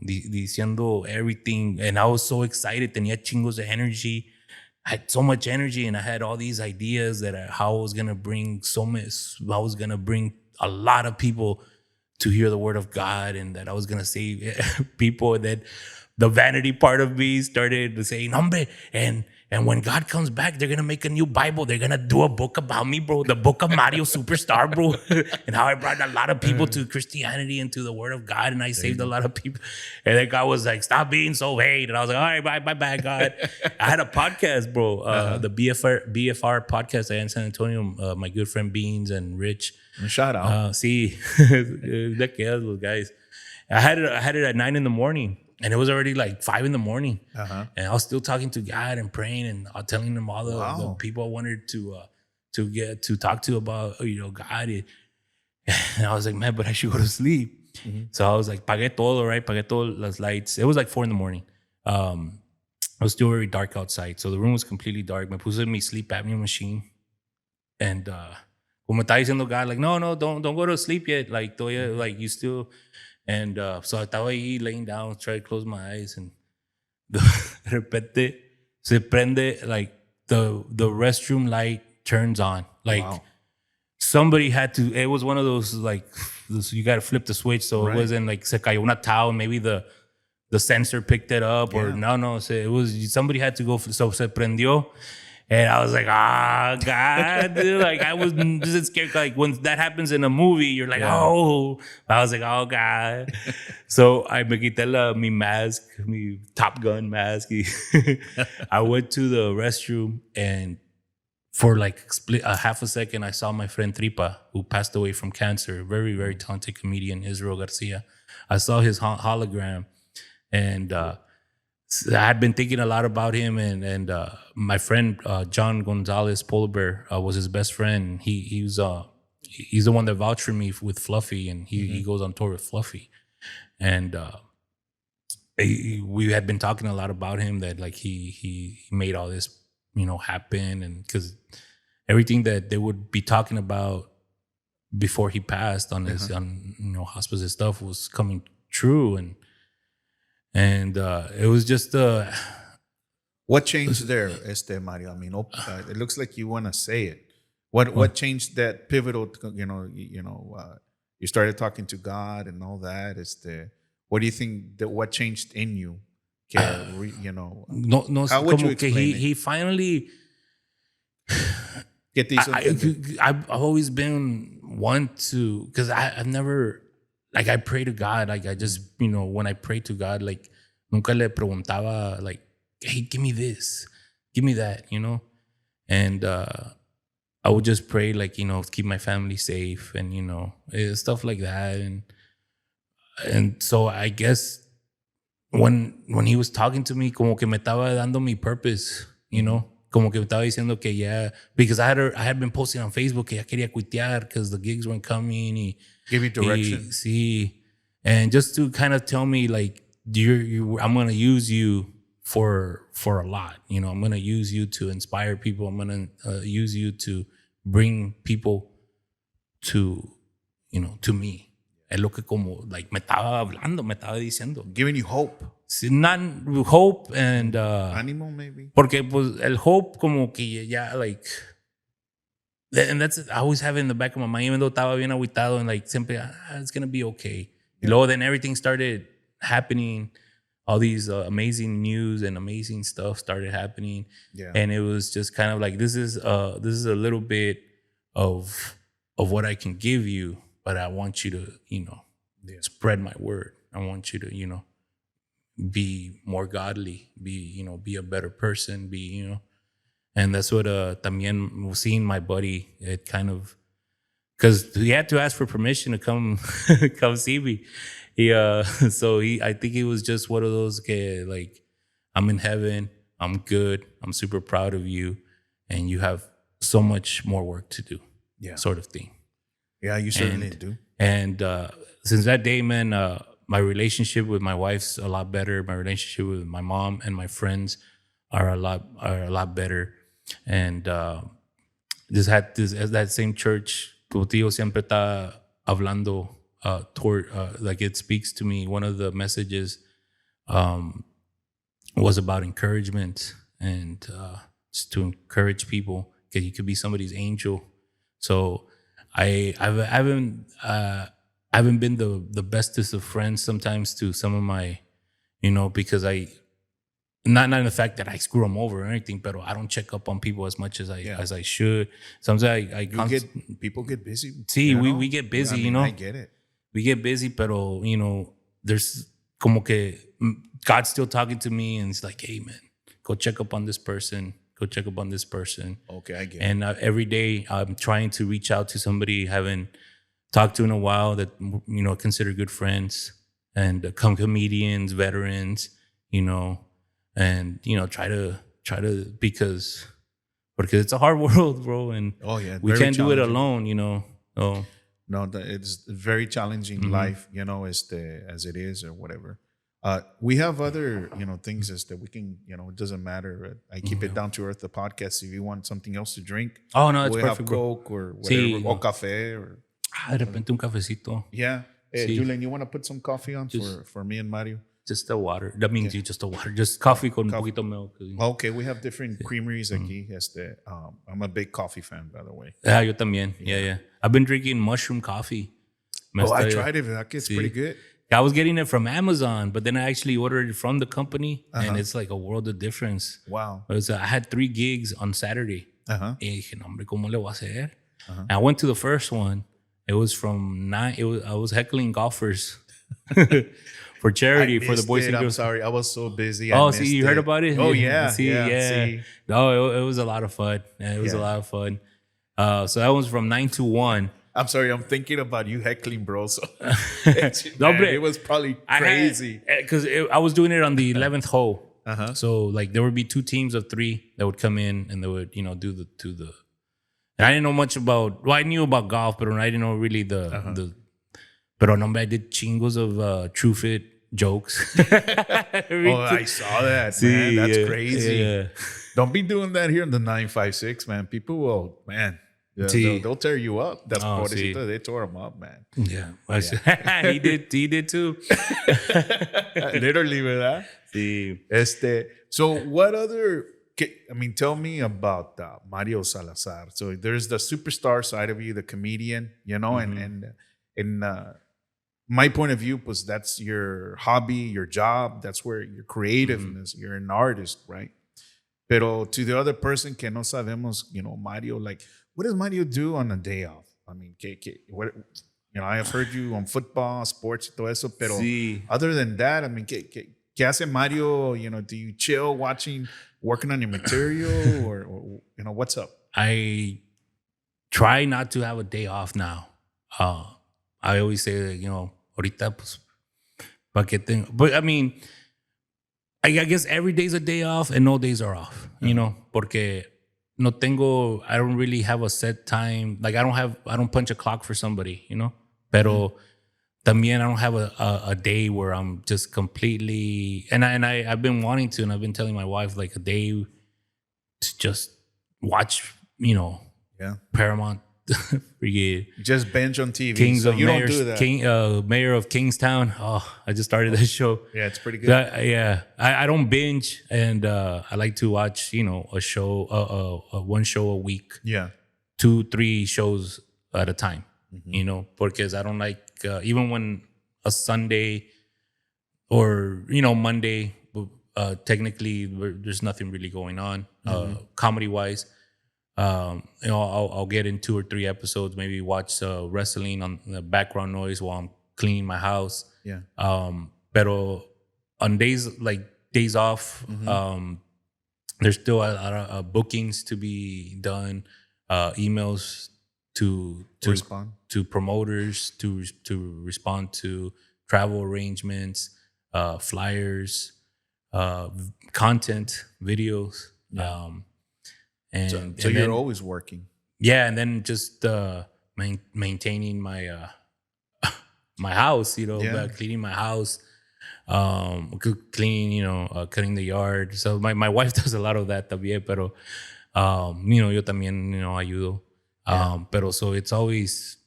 diciendo everything. And I was so excited. Tenía chingos de energy. I had so much energy, and I had all these ideas that how I was going to bring a lot of people to hear the word of God, and that I was going to save people. And then the vanity part of me started saying, hombre, and when God comes back, they're going to make a new Bible. They're going to do a book about me, bro. The book of Mario Superstar, bro. And how I brought a lot of people to Christianity and to the word of God. And I saved a lot of people. And then God was like, stop being so vain. And I was like, all right, bye, God. I had a podcast, bro. The BFR podcast in San Antonio. My good friend Beans and Rich. Shout out. See, those guys. I had it at 9 a.m. And it was already like 5 a.m. Uh-huh. And I was still talking to God and praying and telling him all the Wow. people I wanted to get to talk to about, God. And I was like, man, but I should go to sleep. So I was like, pagué todo, right? Pagué todas las lights. It was like 4 a.m. It was still very dark outside. So the room was completely dark. Me puse mi sleep apnea machine. And como estaba diciendo God, like, no, don't go to sleep yet. Like, todavía, like, you still. And so I estaba ahí laying down, trying to close my eyes. And de repente se prende, like, the restroom light turns on. Like, Wow. somebody had to, it was one of those, like, you got to flip the switch. So Right. it wasn't like se cayó una towel. Maybe the sensor picked it up or Yeah. no. So it was, somebody had to go. So se prendió. And I was like, God, dude. Like, I was just scared. Like, when that happens in a movie, you're like, Yeah. oh. I was like, oh, God. So I me quité mi mask, mi Top Gun mask. I went to the restroom, and for like a half a second, I saw my friend Tripa, who passed away from cancer. Very, very talented comedian, Israel Garcia. I saw his hologram, and I had been thinking a lot about him. And my friend John Gonzalez Polar Bear was his best friend. He's the one that vouched for me with Fluffy, and he goes on tour with Fluffy. And we had been talking a lot about him, that like he made all this happen, and because everything that they would be talking about before he passed on his hospice and stuff was coming true. And it was just What changed there, Mario? I mean, it looks like you want to say it. What changed that pivotal? You started talking to God and all that. What do you think that what changed in you? no How would you como que explain it? he finally. ¿Qué te hizo I've always been one to, because I've never, like, I pray to God, like I just when I pray to God, like nunca le preguntaba like, hey, give me this, give me that, and I would just pray, like, keep my family safe, and stuff like that. And so I guess when he was talking to me, como que me estaba dando mi purpose, como que me estaba diciendo que ya, because I had been posting on Facebook que ya quería quitear because the gigs weren't coming. Give you direction. Sí, and just to kind of tell me, like, I'm gonna use you for a lot. I'm gonna use you to inspire people. I'm gonna use you to bring people to me. Es lo que como, like, me estaba hablando, me estaba diciendo. Giving you hope. Not hope and Animal, maybe. porque pues el hope como que ya, like, and that's, I always have it in the back of my mind, even though estaba bien agüitado, and like siempre it's gonna be okay. Y luego then everything started happening, all these amazing news and amazing stuff started happening. Yeah. And it was just kind of like, this is a little bit of what I can give you, but I want you to spread my word. I want you to be more godly, be a better person, and that's what también seeing my buddy, it kind of, because he had to ask for permission to come see me. So I think it was just one of those que, like, I'm in heaven, I'm good, I'm super proud of you, and you have so much more work to do. Yeah. Sort of thing. Yeah, you certainly do. And since that day, man, my relationship with my wife's a lot better. My relationship with my mom and my friends are a lot better. And just had that same church. Tu tío siempre está hablando toward, like, it speaks to me. One of the messages was about encouragement, and just to encourage people, because you could be somebody's angel. So I haven't been the bestest of friends sometimes to some of my, because I, not in the fact that I screw them over or anything, but I don't check up on people as much as I should. Sometimes People get busy. Sí, we get busy, I get it. We get busy, pero, there's como que God's still talking to me, and it's like, hey, man, go check up on this person. Go check up on this person. Okay, I get it. And every day I'm trying to reach out to somebody I haven't talked to in a while that, consider good friends. and come comedians, veterans, and try to because it's a hard world, bro, and Oh yeah, we very can't do it challenging. alone. So No, it's a very challenging life, as it is or whatever. We have other, things as that we can, it doesn't matter. I keep it down to earth. The podcast. If you want something else to drink, oh no, it's we perfect, have bro. Coke or whatever, Sí, or cafe or de repente un cafecito. yeah. Hey, Sí. Julian, you want to put some coffee on Just- for me and Mario? Just the water. That means just the water. Just coffee con un Coffee. poquito milk. Okay, we have different creameries aquí. I'm a big coffee fan, by the way. Yo también. Yeah. I've been drinking mushroom coffee. Me I está- tried it. That gets Sí. pretty good. I was getting it from Amazon, but then I actually ordered it from the company, Uh-huh. and it's like a world of difference. Wow. I had 3 gigs on Saturday. Uh-huh. Y dije, no, hombre, ¿cómo le voy a hacer? And I went to the first one. It was from 9. I was heckling golfers for charity for the Missed boys it. and I'm girls. sorry. I was so busy. Oh, I see, missed you heard it. about it? Oh, yeah. See, yeah. yeah. No, it was a lot of fun. Yeah, it was a Yeah. lot of fun. So that was from 9 to 1. I'm sorry. I'm thinking about you heckling, bro. So No, man, but it was probably crazy. Because I was doing it on the 11th hole. Uh-huh. So like there would be 2 teams of 3 that would come in and they would, do the. And I didn't know much about. Well, I knew about golf, but I didn't know really the. Pero no, I did chingos of True Fit jokes. I saw that, man. That's yeah, crazy. Yeah. Don't be doing that here in the 956, man. People will, man. Sí. They'll tear you up. That's Oh, pobrecito. sí. They tore him up, man. Yeah. He did too. Literally, ¿verdad? Sí. So what other? Tell me about Mario Salazar. So there's the superstar side of you, the comedian, and my point of view, pues that's your hobby, your job. That's where your creativeness. You're an artist, right? Pero to the other person que no sabemos, Mario, like, what does Mario do on a day off? I mean, what? I have heard you on football, sports, y todo eso, pero Sí. other than that, ¿qué hace Mario? Do you chill working on your material or what's up? I try not to have a day off now. I always say that, ahorita, pues, pa' que tengo. But I mean, I guess every day's a day off and no days are off, porque I don't really have a set time. Like I don't punch a clock for somebody, Pero también I don't have a day where I'm just completely, and I've been wanting to, and I've been telling my wife like a day to just watch, Yeah. Paramount, forget Just bench on TV. Kings so of you Mayors, don't do that. Mayor of Kingstown. Oh, I just started that show. Yeah, it's pretty good. I don't binge, and I like to watch, a show, one show a week, Yeah. 2-3 shows at a time, Mm-hmm. because I don't like even when a Sunday or Monday, technically there's nothing really going on comedy wise. I'll get in 2 or 3 episodes, maybe watch wrestling on the background noise while I'm cleaning my house. Yeah. Pero on days off, there's still a lot of bookings to be done, emails to Respond. to promoters to respond to travel arrangements, flyers, content, videos. And So and you're then, always working. yeah, and then just maintaining my my house, Yeah. cleaning my house, cleaning, cutting the yard. So my wife does a lot of that también, pero yo también, ayudo. Pero so it's always,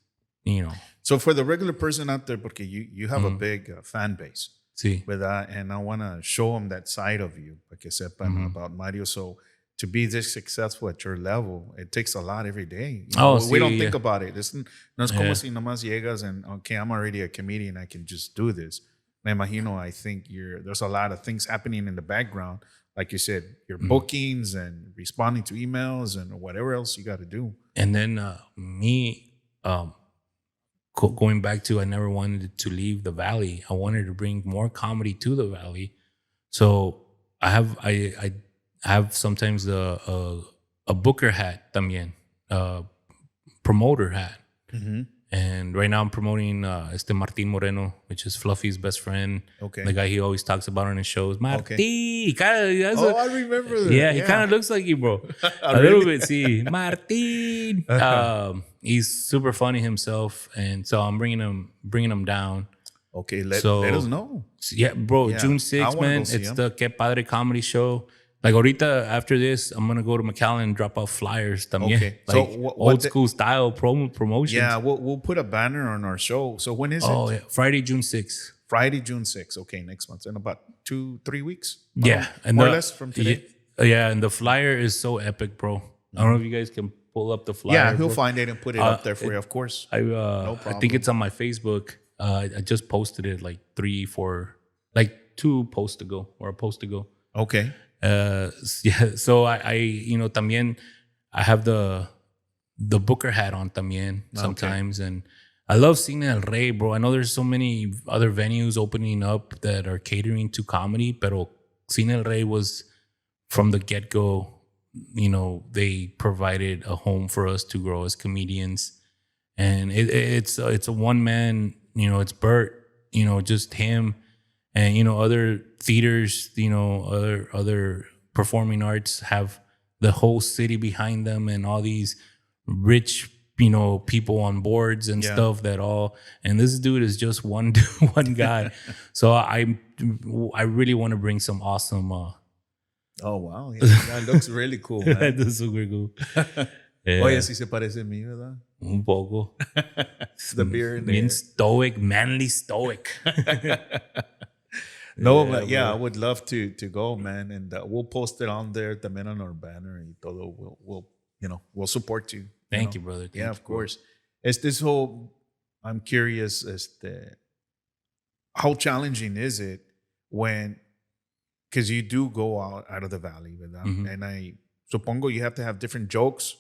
So for the regular person out there, porque you have a big fan base, sí. ¿verdad? And I want to show them that side of you, para que sepan about Mario. So to be this successful at your level, it takes a lot every day. We don't think about it. No es como si nomás llegas and, okay, I'm already a comedian, I can just do this. Me imagino, I think there's a lot of things happening in the background. Like you said, your bookings and responding to emails and whatever else you got to do. And then me, going back to, I never wanted to leave the Valley. I wanted to bring more comedy to the Valley. So I have sometimes a booker hat también, promoter hat. And right now I'm promoting Martin Moreno, which is Fluffy's best friend. Okay. The guy he always talks about on his shows. Martin. Okay. I remember that. Yeah, he kind of looks like you, bro. A little bit. See, Martin. He's super funny himself, and so I'm bringing him down. Okay, let us know. Yeah, bro. Yeah, June I 6th, wanna man. go see It's him. the Que Padre comedy show. Like ahorita, after this, I'm gonna go to McAllen and drop off flyers también. Okay. Like So what old school style promotions. Yeah, we'll put a banner on our show. So when is Oh, it? yeah. Friday, June 6th. Friday, June 6th. Okay, next month. In about 2-3 weeks. Yeah. And more or less from today. Yeah, and the flyer is so epic, bro. I don't know if you guys can pull up the flyer. Yeah, he'll bro. find it and put it up there for you, of course. I problem. think it's on my Facebook. I just posted it like 2 posts ago or a post ago. Okay. Yeah. So I también I have the Booker hat on también sometimes, and I love Cine El Rey, bro. I know there's so many other venues opening up that are catering to comedy, pero Cine El Rey was from the get go. They provided a home for us to grow as comedians, and it's a one man. It's Bert. Just him. And other theaters, other performing arts have the whole city behind them, and all these rich, people on boards and stuff and this dude is just one guy. So I really want to bring some awesome. Oh wow, yeah, that looks really cool, man. That is super cool. Yeah. Oye, sí se parece a mí, ¿verdad? Un poco. The beer in Being there. stoic, manly stoic. No, but yeah, I would love to go, man, and we'll post it on there, también on our banner y todo. We'll support you. Thank you, brother. Yeah, of course. I'm curious, how challenging is it because you do go out of the valley, ¿verdad? Mm-hmm. And I supongo you have to have different jokes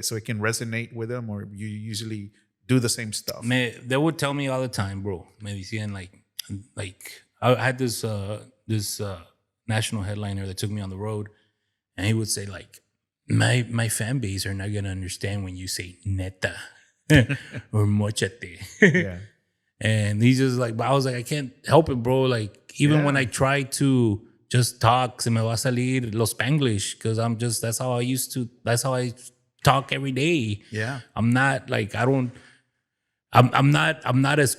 so it can resonate with them, or you usually do the same stuff. They would tell me all the time, bro. Me decían like I had this national headliner that took me on the road, and he would say like, my fan base are not gonna understand when you say neta or mochate. Yeah. And he's just like, I was like, I can't help it, bro. Like even when I try to just talk, se me va a salir los Spanglish, because that's how I talk every day. Yeah. I'm not like I'm not as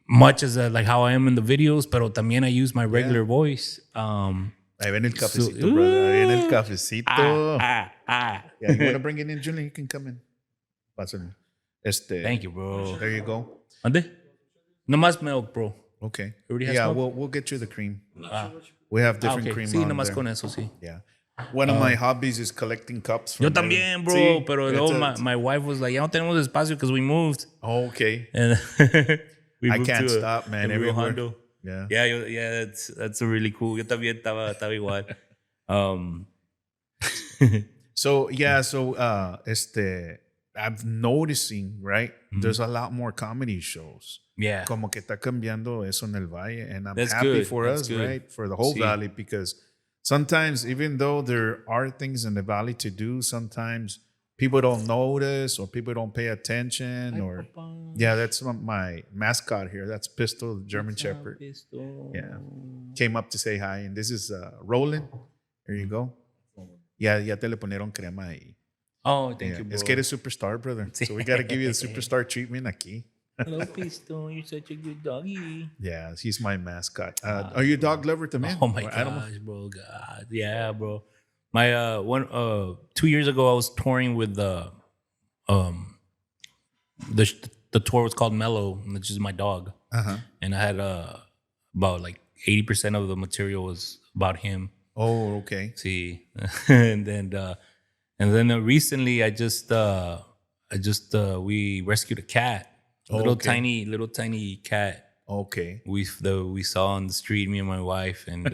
much as like how I am in the videos, pero también I use my regular voice. Ahí ven el cafecito, brother. Ahí ven el cafecito. Yeah, you want to bring it in, Julian? You can come in. Pásale. Thank you, bro. There you go. ¿Ande? No más milk, bro. Okay. Already has Yeah, milk? we'll get you the cream. We have different Okay. cream Sí, on nomás there. con eso, sí. Yeah. One of my hobbies is collecting cups. Yo from también, bro. Sí, Pero luego my wife was like, ya no tenemos espacio because we moved. Oh, okay. And we I moved can't to stop, man. Rio Everywhere. Hondo. Yeah. Yeah, that's a really cool. Yo también estaba igual. So I'm noticing, right? There's a lot more comedy shows. Yeah. Como que está cambiando eso en el valle, and I'm That's happy good. for That's us, good. right? For the whole Sí. valley, because sometimes, even though there are things in the valley to do, sometimes people don't notice or people don't pay attention. Yeah, that's my mascot here. That's Pistol, the German Shepherd. Yeah, came up to say hi, and this is Roland. There you go. Ya te le ponieron crema ahí. Oh, thank you, bro. Es que eres superstar, brother. So we got to give you the superstar treatment aquí. Hello, Pistol. You're such a good doggy. Yeah, he's my mascot. Are you a dog lover también? Oh my Or animal? gosh, bro. God. Yeah, bro. My 2 years ago I was touring with the tour was called Mellow, which is my dog. Uh-huh. And I had about like 80% of the material was about him. Oh, okay. See. and then recently we rescued a cat. A little tiny cat. Okay. We saw on the street, me and my wife, and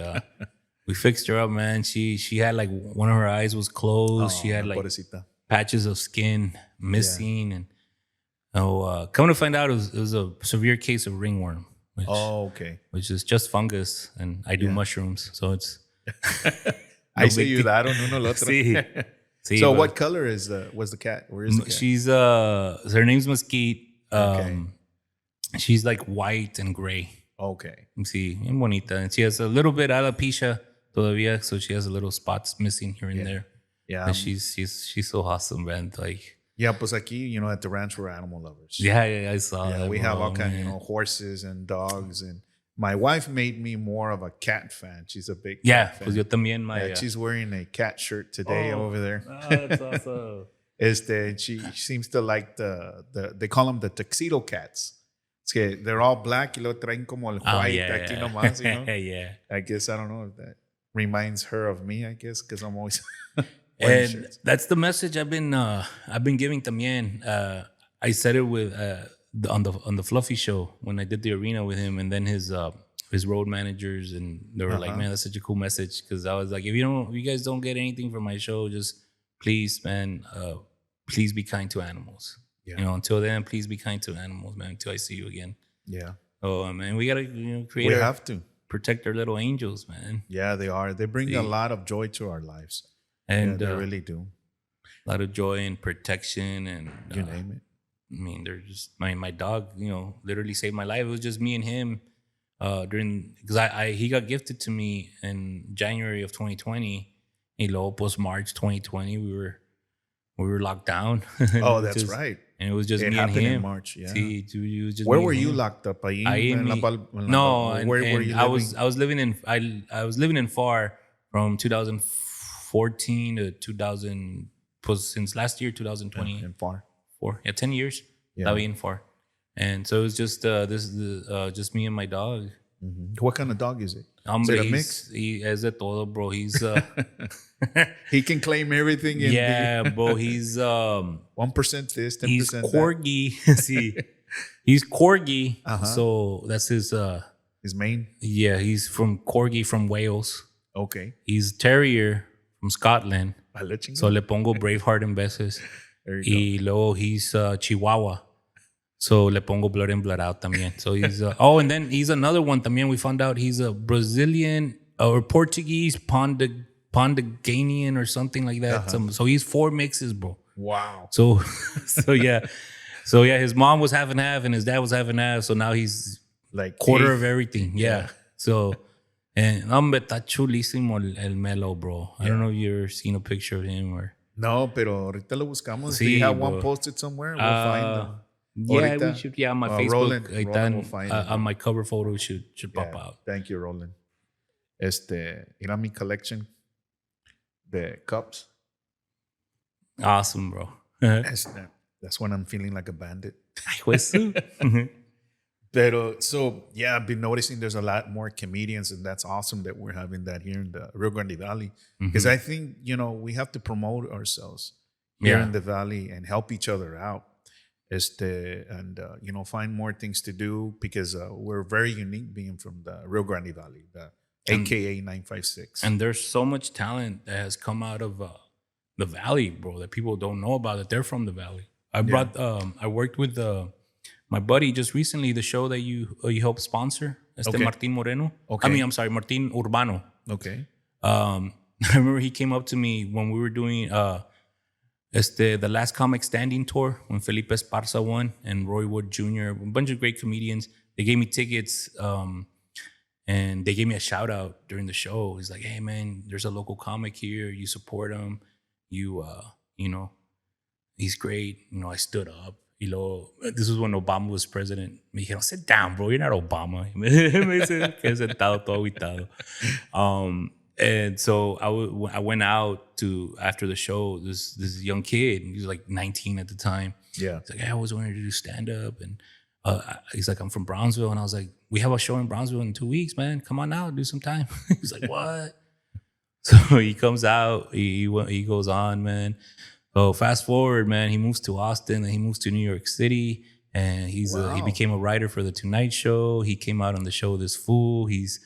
we fixed her up, man. She had like one of her eyes was closed. She had like pobrecita. patches of skin missing, and come to find out, it was a severe case of ringworm, which is just fungus, and I do mushrooms, so it's. Ahí se big deal. ayudaron uno al otro. Sí. See, So but what color was the cat? Where is the cat? she's her name's Mesquite. Okay. She's like white and gray. Okay. Sí, bien bonita. And she has a little bit alopecia todavía, so she has a little spots missing here and there. Yeah. But she's so awesome, man. Like, Yeah, pues aquí, at the ranch we're animal lovers. yeah, I saw Yeah, that. we have all man. kind, horses and dogs, and my wife made me more of a cat fan. She's a big Yeah, cat fan. pues yo también. She's wearing a cat shirt today over there. Oh, that's awesome. She seems to like they call them the tuxedo cats. Es que they're all black y lo traen como el white aquí nomás, Yeah. I guess, I don't know if that reminds her of me, I guess, because I'm always wearing And shirts. that's the message I've been giving también. I said it with on the Fluffy show when I did the arena with him, and then his road managers, and they were like, "Man, that's such a cool message." Because I was like, if you guys don't get anything from my show, just please, man, please be kind to animals. Yeah. Until then, please be kind to animals, man. Until I see you again. Yeah. Oh man, we gotta We have to. protect our little angels, man. Yeah, they are. They bring a lot of joy to our lives. And they really do. a lot of joy and protection, and You name it. I mean, they're just my dog. Literally saved my life. It was just me and him because he got gifted to me in January of 2020. Y luego post March 2020, we were locked down. Oh, that's right. And it was just It me and happened him. in March. Yeah. Sí, it was just Where me were and you him. locked up? Ahí Ahí en en La mi- Pal- en La No, Pal- where were you I living? was living in I was living in FAR from 2014 to 2000. Since last year, 2020. in Far. 10 years. Yeah. Estaba in FAR. And so it was just just me and my dog. What kind of dog is it? Hombre, Is it a mix? He es de todo, bro. He's He can claim everything in yeah, bro. He's 1% this, 10% he's that. corgi. See, he's corgi. So that's his. His main? Yeah, he's from corgi from Wales. Okay. He's terrier from Scotland. I'll let you So know. le pongo Braveheart en veces. There you Y luego he's Chihuahua. So le pongo blood in, blood out también. So he's and then he's another one también. We found out he's a Brazilian or Portuguese Pondaganian or something like that. So he's 4 mixes, bro. go. Wow. So yeah. His mom was half and half and his dad was half and half. So now he's Like quarter eighth. of everything. Yeah. So and hombre, está chulísimo el Melo, bro. I don't know if you've ever seen a picture of him or No, pero ahorita lo buscamos. Do Sí, you have bro. one posted somewhere? We'll find them. yeah, Ahorita, we should. Yeah, on my Facebook, Roland ahí will están, find it. on my cover photo should pop Yeah. out. Thank you, Roland. Mira mi collection de cups. Awesome, bro. That's when I'm feeling like a bandit. Ay, pues, Pero, so, yeah, I've been noticing there's a lot more comedians, and that's awesome that we're having that here in the Rio Grande Valley. Because I think, we have to promote ourselves here Yeah. in the valley and help each other out. And find more things to do because we're very unique being from the Rio Grande Valley, the AKA 956. and there's so much talent that has come out of the valley, bro, that people don't know about. That they're from the valley. I worked with my buddy just recently. The show that you helped sponsor, Okay. Martin Moreno. Okay. I mean, I'm sorry, Martin Urbano. Okay. I remember he came up to me when we were doing the last comic standing tour when Felipe Esparza won and Roy Wood Jr., a bunch of great comedians. They gave me tickets and they gave me a shout out during the show. He's like, "Hey man, there's a local comic here. You support him. He's great." I stood up. This was when Obama was president. Me dijeron, "Sit down, bro. You're not Obama." Me dice, "Quedé sentado todo aguitado." And so I went out after the show, this young kid, he was like 19 at the time. Yeah. He's like, "Hey, I always wanted to do stand-up." And he's like, "I'm from Brownsville." And I was like, "We have a show in Brownsville in 2 weeks, man. Come on out, do some time." He's like, "What?" So he comes out, he goes on, man. So fast forward, man, he moves to Austin and he moves to New York City. And he became a writer for The Tonight Show. He came out on the show This Fool. He's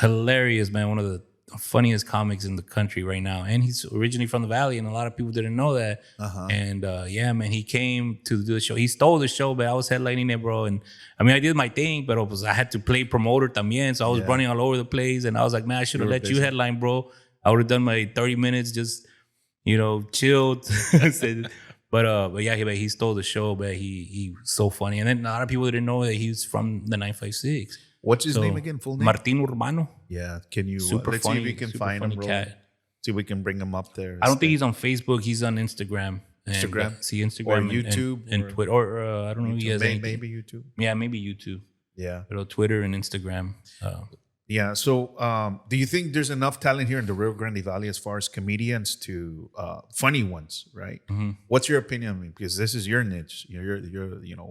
hilarious, man. One of the funniest comics in the country right now. And he's originally from the Valley, and a lot of people didn't know that. And yeah, man, he came to do the show. He stole the show, but I was headlining it, bro. And I mean, I did my thing, but I had to play promoter también. So I was running all over the place. And I was like, man, I should have let you headline, bro. I would have done my 30 minutes just, chilled. But yeah, he stole the show. But he was so funny. And then a lot of people didn't know that he was from the 956. What's his name again? Full name? Martin Urbano. Yeah. Can you Super let's funny. see if we can super find funny him, bro. cat. See if we can bring him up there. I don't think he's on Facebook. He's on Instagram. Instagram? See Instagram Or and- YouTube and or- Twitter. Or I don't know if he has anything. maybe YouTube. Yeah, maybe YouTube. Yeah. But Twitter and Instagram. Yeah. So, do you think there's enough talent here in the Rio Grande Valley as far as comedians to funny ones, right? Mm-hmm. What's your opinion? I mean, because this is your niche. You're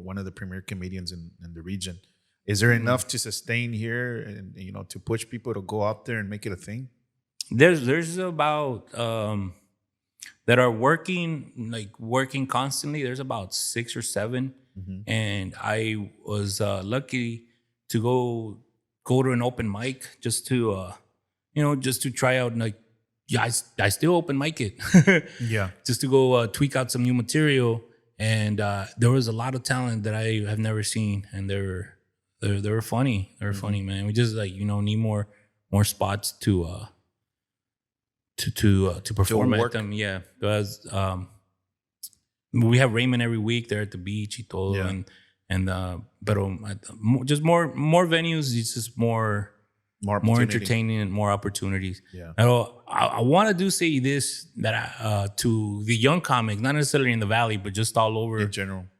one of the premier comedians in the region. Is there enough to sustain here and to push people to go out there and make it a thing? There's about that are working constantly. There's about 6 or 7, and I was lucky to go to an open mic just to try out. Like, yeah, I still open mic it. Yeah. Just to go tweak out some new material, and there was a lot of talent that I have never seen, and they were funny. They were funny, man. We just need more spots to perform at work. them. Yeah, because we have Raymond every week. They're at the beach y todo, Yeah. just more venues. It's just more entertaining and more opportunities. Yeah. I want to say this that to the young comics, not necessarily in the Valley, but just all over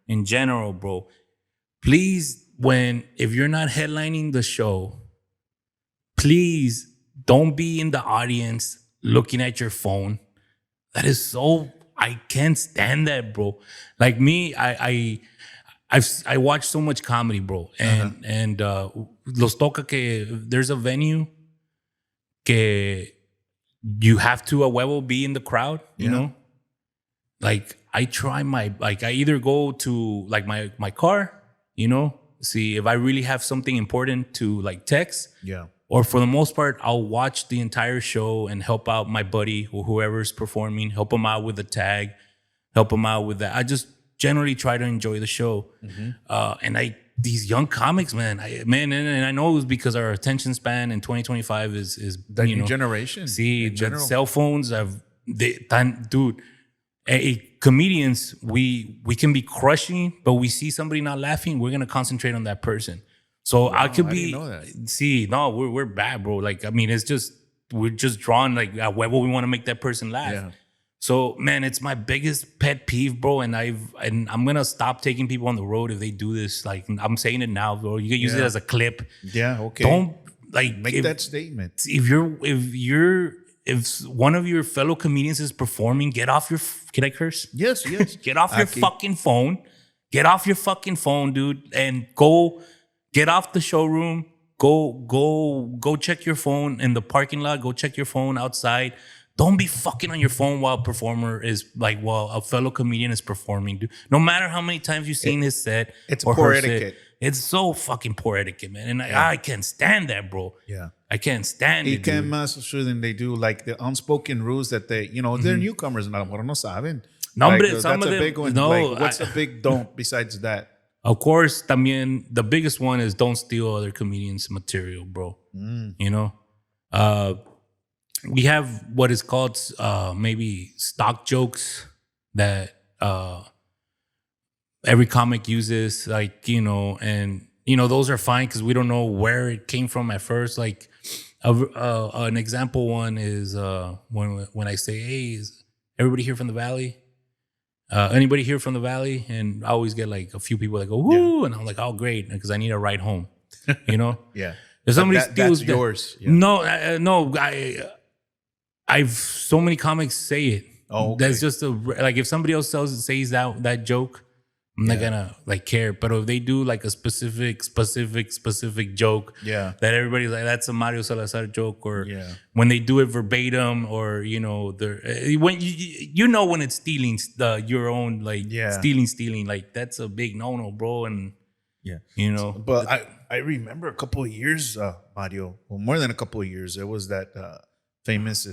In general, bro. Please, if you're not headlining the show, please don't be in the audience looking at your phone. That is so, I can't stand that, bro. Like me, I watch so much comedy, bro. And los toca que there's a venue que you have to a huevo be in the crowd, you know? Like I either go to like my car, see if I really have something important to like text. Yeah. Or for the most part, I'll watch the entire show and help out my buddy or whoever's performing, help him out with the tag, help him out with that. I just generally try to enjoy the show. And these young comics, man, and I know it was because our attention span in 2025 is The new generation. See, in the general. cell phones dude. Comedians, we can be crushing, but we see somebody not laughing, we're gonna concentrate on that person. So I could be. didn't know that. See, no, we're bad, bro. Like, I mean, it's just we're just drawn like at huevo. We want to make that person laugh. Yeah. So, man, it's my biggest pet peeve, bro. And I'm gonna stop taking people on the road if they do this. Like, I'm saying it now, bro. You can use it as a clip. Yeah. Okay. Don't like make that statement. If one of your fellow comedians is performing, get off your. Can I curse? Yes. Get off your fucking phone. Get off your fucking phone, dude, and go. Get off the showroom. Go check your phone in the parking lot. Go check your phone outside. Don't be fucking on your phone while a fellow comedian is performing, dude. No matter how many times you've seen his set. It's or poor her set, etiquette. it's so fucking poor etiquette, man. And I can't stand that, bro. Yeah. I can't stand Y it, que dude. más than they do like the unspoken rules that they're newcomers and a lo mejor no saben. No, Like, hombre, some that's of a them- big one. no, Like, what's a big don't besides that? Of course, también the biggest one is don't steal other comedians' material, bro. We have what is called maybe stock jokes that every comic uses, and those are fine because we don't know where it came from at first. Like an example one is when I say, "Hey, is everybody here from the Valley? Anybody here from the Valley?" And I always get like a few people that go, "Woo!" And I'm like, "Oh, great," because I need a ride home. Yeah. If somebody That's steals that- yours. Yeah. No, I've so many comics say it. Oh, okay. That's just if somebody else says that joke, I'm not gonna care. But if they do like a specific joke, that everybody's like, that's a Mario Salazar joke, or when they do it verbatim, or they're when when it's stealing your own stealing, like that's a big no, bro. And But I remember a couple of years, Mario, well, more than a couple of years, there was that famous,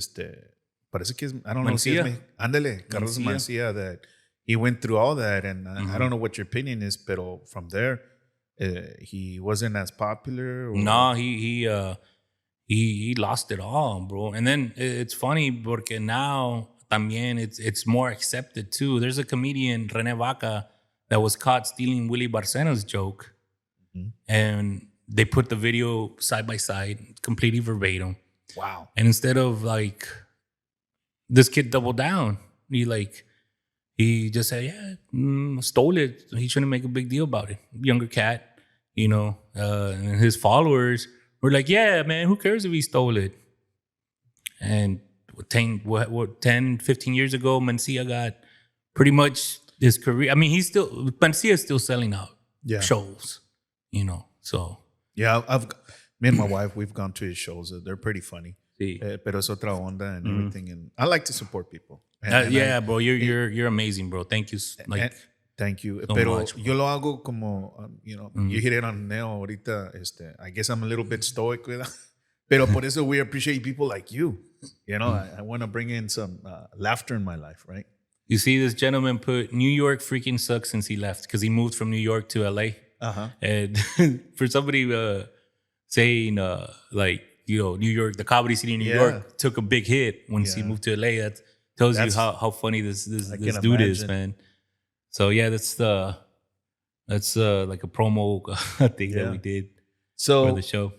parece que es, I don't know, si es ándale, Carlos Mancilla, that he went through all that, and I don't know what your opinion is, pero from there, he wasn't as popular. Or... No, he lost it all, bro. And then it's funny porque now también it's more accepted too. There's a comedian, Rene Vaca, that was caught stealing Willie Barcena's joke. And they put the video side by side, completely verbatim. Wow. And instead of like, this kid doubled down. He just said, yeah, stole it. He shouldn't make a big deal about it. Younger cat, and his followers were like, yeah, man, who cares if he stole it? And 10, 15 years ago, Mencia got pretty much his career. I mean, Mencia is still selling out shows, so. Yeah, me and my wife, we've gone to his shows. They're pretty funny. Sí. Pero es otra onda and everything. And I like to support people. Bro, you're amazing, bro. Thank you. Thank you. So Pero much, yo lo hago como, you hit it on the nail ahorita. I guess I'm a little bit stoic with that. Pero por eso we appreciate people like you. I want to bring in some laughter in my life, right? You see, this gentleman put New York freaking sucks since he left because he moved from New York to LA. And for somebody saying New York, the comedy scene in New York took a big hit when he moved to LA. That tells you how funny this dude is, man. So yeah, that's like a promo thing that we did for the show.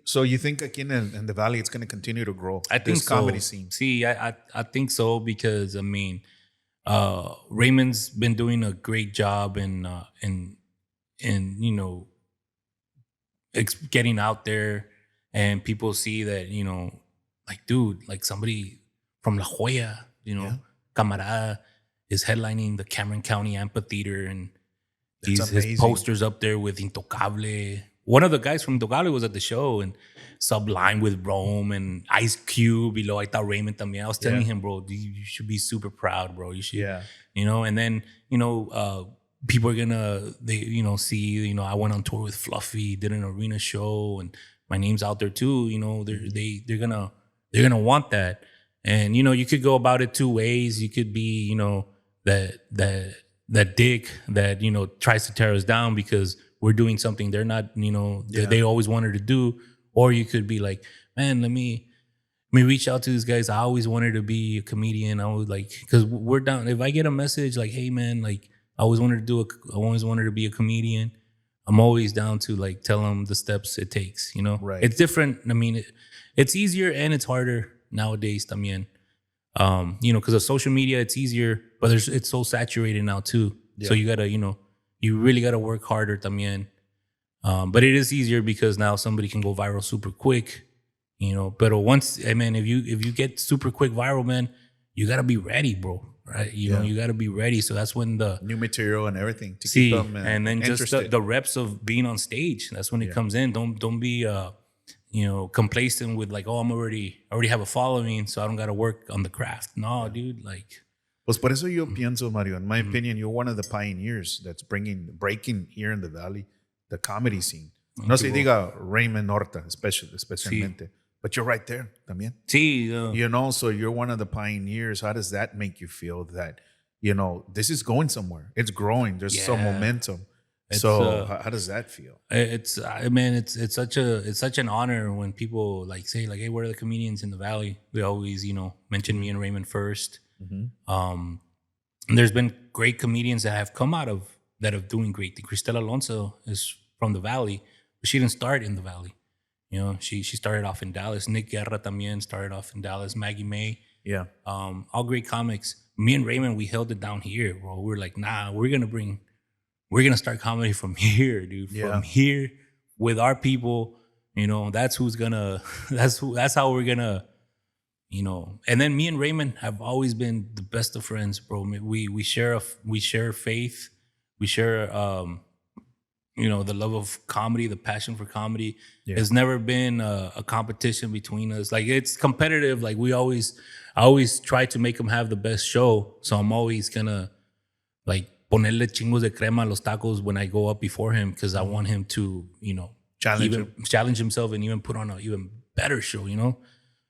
So you think like in the Valley it's going to continue to grow? I think this so. Comedy scene. See, I think so because I mean, Raymond's been doing a great job in getting out there, and people see that like, dude, like somebody from La Jolla, Camarada is headlining the Cameron County Amphitheater, and his posters up there with Intocable. One of the guys from Intocable was at the show, and Sublime with Rome and Ice Cube. I thought Raymond también. I was telling him, bro, you should be super proud, bro. You should, and then people are gonna see, I went on tour with Fluffy, did an arena show, and my name's out there too. They're gonna want that. And you could go about it two ways. You could be, that dick that tries to tear us down because we're doing something they're not, they always wanted to do. Or you could be like, man, let me reach out to these guys. I always wanted to be a comedian. I was like, because we're down. If I get a message like, hey man, like I always wanted to be a comedian, I'm always down to like tell them the steps it takes. Right. It's different. I mean, it's easier and it's harder nowadays también. Because of social media, it's easier, but it's so saturated now too. So you gotta, you really gotta work harder también. But it is easier because now somebody can go viral super quick, But once, man, if you get super quick viral, man, you gotta be ready, bro. Right? You gotta be ready. So that's when the new material and everything to keep them and then just the reps of being on stage. That's when it comes in. Don't be complacent with like, oh, I already have a following, so I don't gotta work on the craft. No, dude, like. Pues por eso yo pienso, Mario, in my opinion, you're one of the pioneers that's breaking here in the Valley the comedy scene. No se diga Raymond Horta, especialmente. But you're right there también. Sí. So you're one of the pioneers. How does that make you feel that, this is going somewhere? It's growing. There's some momentum. So how does that feel? It's such an honor when people like say like, hey, what are the comedians in the Valley? They always, mention me and Raymond first. And there's been great comedians that have come out of that are doing great. Cristela Alonso is from the Valley, but she didn't start in the Valley. She started off in Dallas. Nick Guerra también started off in Dallas. Maggie May. Yeah. All great comics. Me and Raymond, we held it down here, bro. We're like, nah, we're gonna start comedy from here, dude. From here with our people. That's how we're gonna, And then me and Raymond have always been the best of friends, bro. We share faith. We share the love of comedy, the passion for comedy. There's never been a competition between us. Like, it's competitive. Like, I always try to make him have the best show. So I'm always gonna like ponerle chingos de crema a los tacos when I go up before him, because I want him to, challenge himself and even put on an even better show,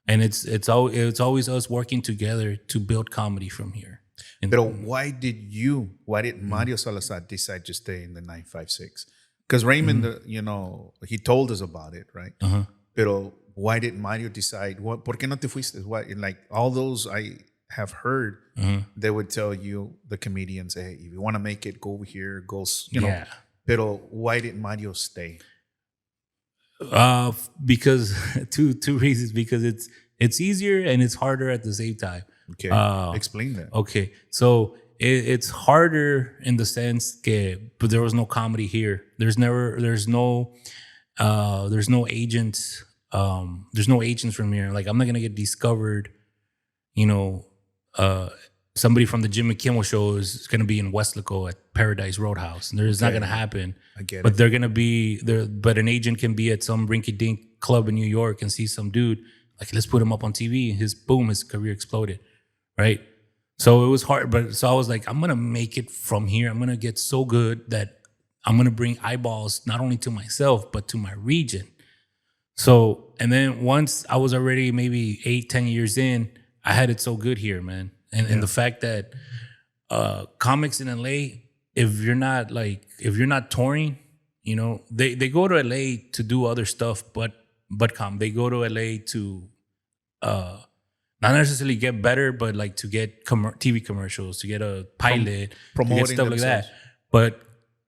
And it's always us working together to build comedy from here. But why did Mario Salazar decide to stay in the 956? Because Raymond, he told us about it, right? Pero why did Mario decide? ¿Por qué no te fuiste? Why, like all those, have heard, they would tell you, the comedians, hey, if you want to make it, go over here, you know. Yeah. Pero why did Mario stay? Because two reasons. Because it's easier and it's harder at the same time. Okay, explain that. Okay, so it's harder in the sense but there was no comedy here. There's no agents. There's no agents from here. Like, I'm not gonna get discovered. You know, somebody from the Jimmy Kimmel show is gonna be in Westlaco at Paradise Roadhouse. It's not gonna happen. I get but it. they're gonna be there. But an agent can be at some rinky-dink club in New York and see some dude. Like, let's put him up on TV. His career exploded, right? So it was hard. But so I was like, I'm gonna make it from here. I'm gonna get so good that I'm gonna bring eyeballs not only to myself but to my region. So, and then once I was already maybe 8-10 years in, I had it so good here, man. And the fact that comics in LA, if you're not touring, you know, they go to LA to do other stuff, but they go to LA to not necessarily get better, but like to get TV commercials, to get a pilot, promoting to get stuff themselves. like that. But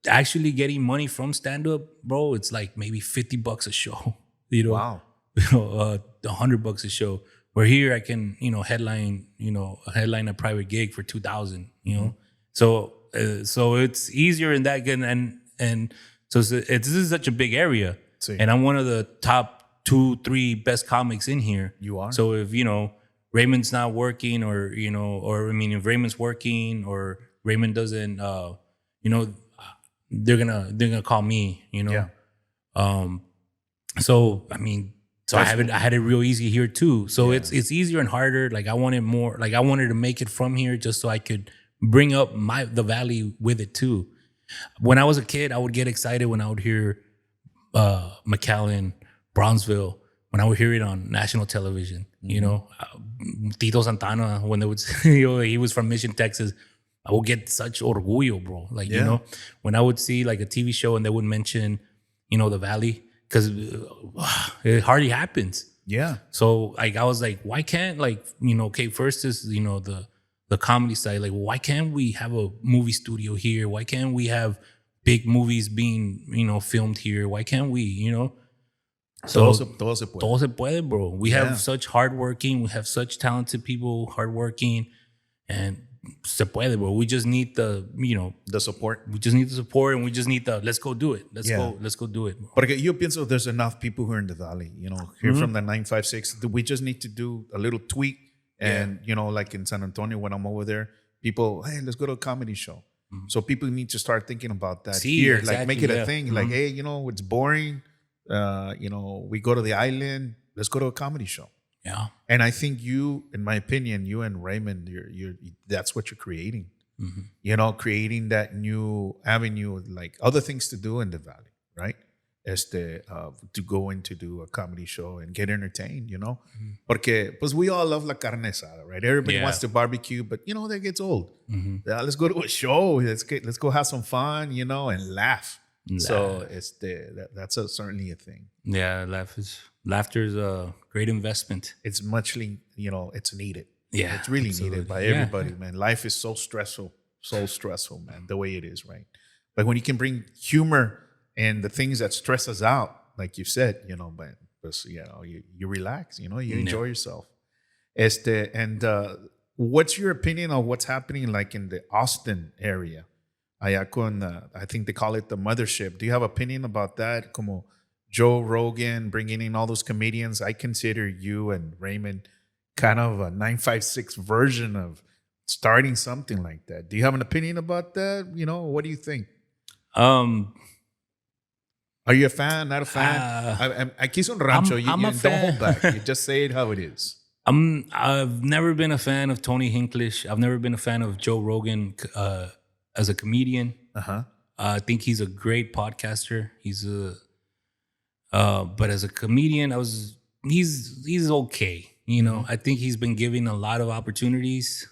actually getting money from stand-up, bro, it's like maybe $50 a show. You know, Wow. $100 a show. Where here I can, you know, headline a private gig for $2,000. You know, so it's easier in that. And so this is such a big area, Sí. and I'm one of the top 2-3 best comics in here. You are. So if Raymond's not working, or if Raymond's working, or Raymond doesn't, they're gonna call me. You know, So I had it real easy here too. So it's easier and harder. Like, I wanted more. Like, I wanted to make it from here just so I could bring up the valley with it too. When I was a kid, I would get excited when I would hear McAllen, Bronzeville, when I would hear it on national television. You know, Tito Santana, when they would he was from Mission, Texas. I would get such orgullo, bro. Like, you know, when I would see like a TV show and they would mention, the valley. Because it hardly happens. Yeah. So like, I was like, why can't, like, okay, first is, the comedy side. Like, why can't we have a movie studio here? Why can't we have big movies being, filmed here? Why can't we, So todo se puede. Todo se puede, bro. We have such hardworking, we have such talented people, hardworking, and se puede, bro. We just need the support. We just need the support, and we just need let's go do it. Let's go do it, bro. Porque yo pienso there's enough people who are in the valley, here from the 956. We just need to do a little tweak. And, like in San Antonio, when I'm over there, people, hey, let's go to a comedy show. So people need to start thinking about that here. Exactly, like, make it a thing. Like, hey, it's boring. We go to the island. Let's go to a comedy show. Yeah. And I think in my opinion, you and Raymond, you're that's what you're creating. Creating that new avenue, like other things to do in the valley, right? To go in to do a comedy show and get entertained, Porque pues we all love la carne asada, right? Everybody wants to barbecue, but that gets old. Let's go to a show. Let's go have some fun, and laugh. So that's certainly a thing. Yeah, laughter is a great investment. It's it's needed. Yeah, it's really needed by everybody, man. Life is so stressful, man, the way it is, right? But when you can bring humor and the things that stress us out, like you said, you relax, you enjoy yourself. And what's your opinion on what's happening like in the Austin area? Allá con, I think they call it the mothership. Do you have opinion about that? Como Joe Rogan bringing in all those comedians. I consider you and Raymond kind of a 956 version of starting something like that. Do you have an opinion about that? What do you think? Are you a fan? Not a fan? Aquí son rancho. I'm a don't fan. hold back. You just say it how it is. I've never been a fan of Tony Hinchcliffe. I've never been a fan of Joe Rogan as a comedian. I think he's a great podcaster. But as a comedian, he's okay. I think he's been given a lot of opportunities.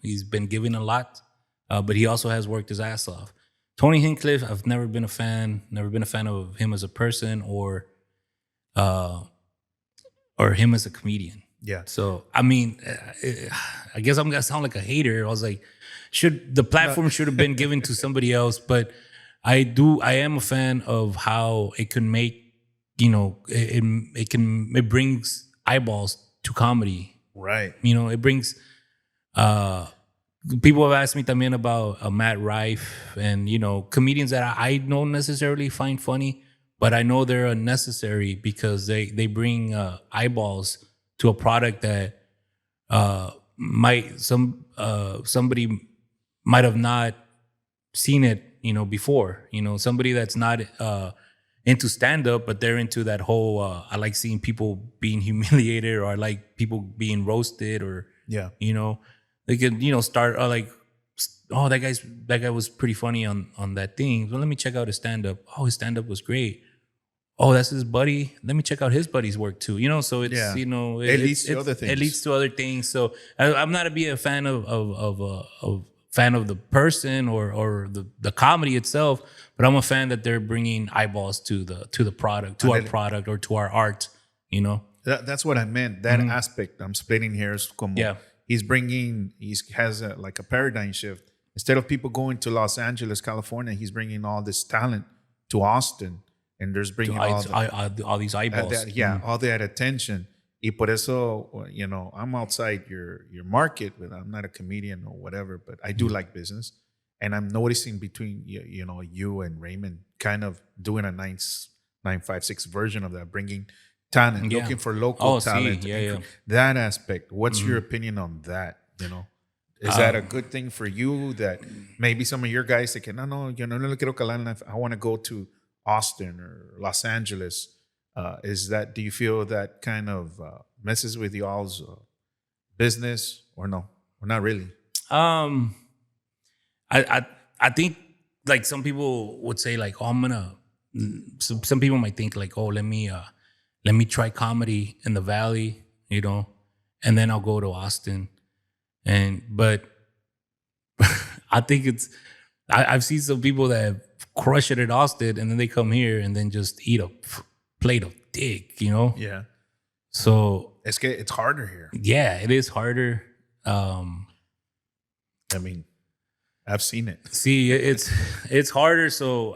He's been given a lot, but he also has worked his ass off. Tony Hinchcliffe, I've never been a fan of him as a person or him as a comedian. Yeah. So I mean, I guess I'm gonna sound like a hater. I was like, the platform should have been given to somebody else? But I am a fan of how it can make, it brings eyeballs to comedy. Right. It brings people have asked me también about Matt Rife and comedians that I don't necessarily find funny, but I know they're necessary because they bring eyeballs to a product that somebody might have not seen it before. Somebody that's not into stand-up, but they're into that whole I like seeing people being humiliated, or I like people being roasted, or Yeah. they could start like, oh, that guy was pretty funny on that thing, well, let me check out his stand-up. Oh, his stand-up was great. Oh, that's his buddy, let me check out his buddy's work too. So it's it leads to other things. It leads to other things. So I'm not a fan of fan of the person or the comedy itself, but I'm a fan that they're bringing eyeballs to the product, to our product, or to our art. That's what I meant. That aspect I'm splitting hairs. Como he has like a paradigm shift. Instead of people going to Los Angeles, California, he's bringing all this talent to Austin, and there's bringing all these eyeballs. All that attention. Y por eso, I'm outside your market, but I'm not a comedian or whatever, but I do like business. And I'm noticing between, you and Raymond kind of doing a 956 version of that, bringing talent, looking for local talent. That aspect. What's your opinion on that? Is that a good thing for you, that maybe some of your guys say, no le quiero calar, I want to go to Austin or Los Angeles? Do you feel that kind of messes with y'all's business, or no, or not really? I think like some people would say like, oh, some people might think like, oh, let me try comedy in the Valley, and then I'll go to Austin. But I think I've seen some people that crush it at Austin, and then they come here and then just eat a plate of dick, Yeah. So it's harder here. Yeah, it is harder. I mean, I've seen it. See, it's harder. So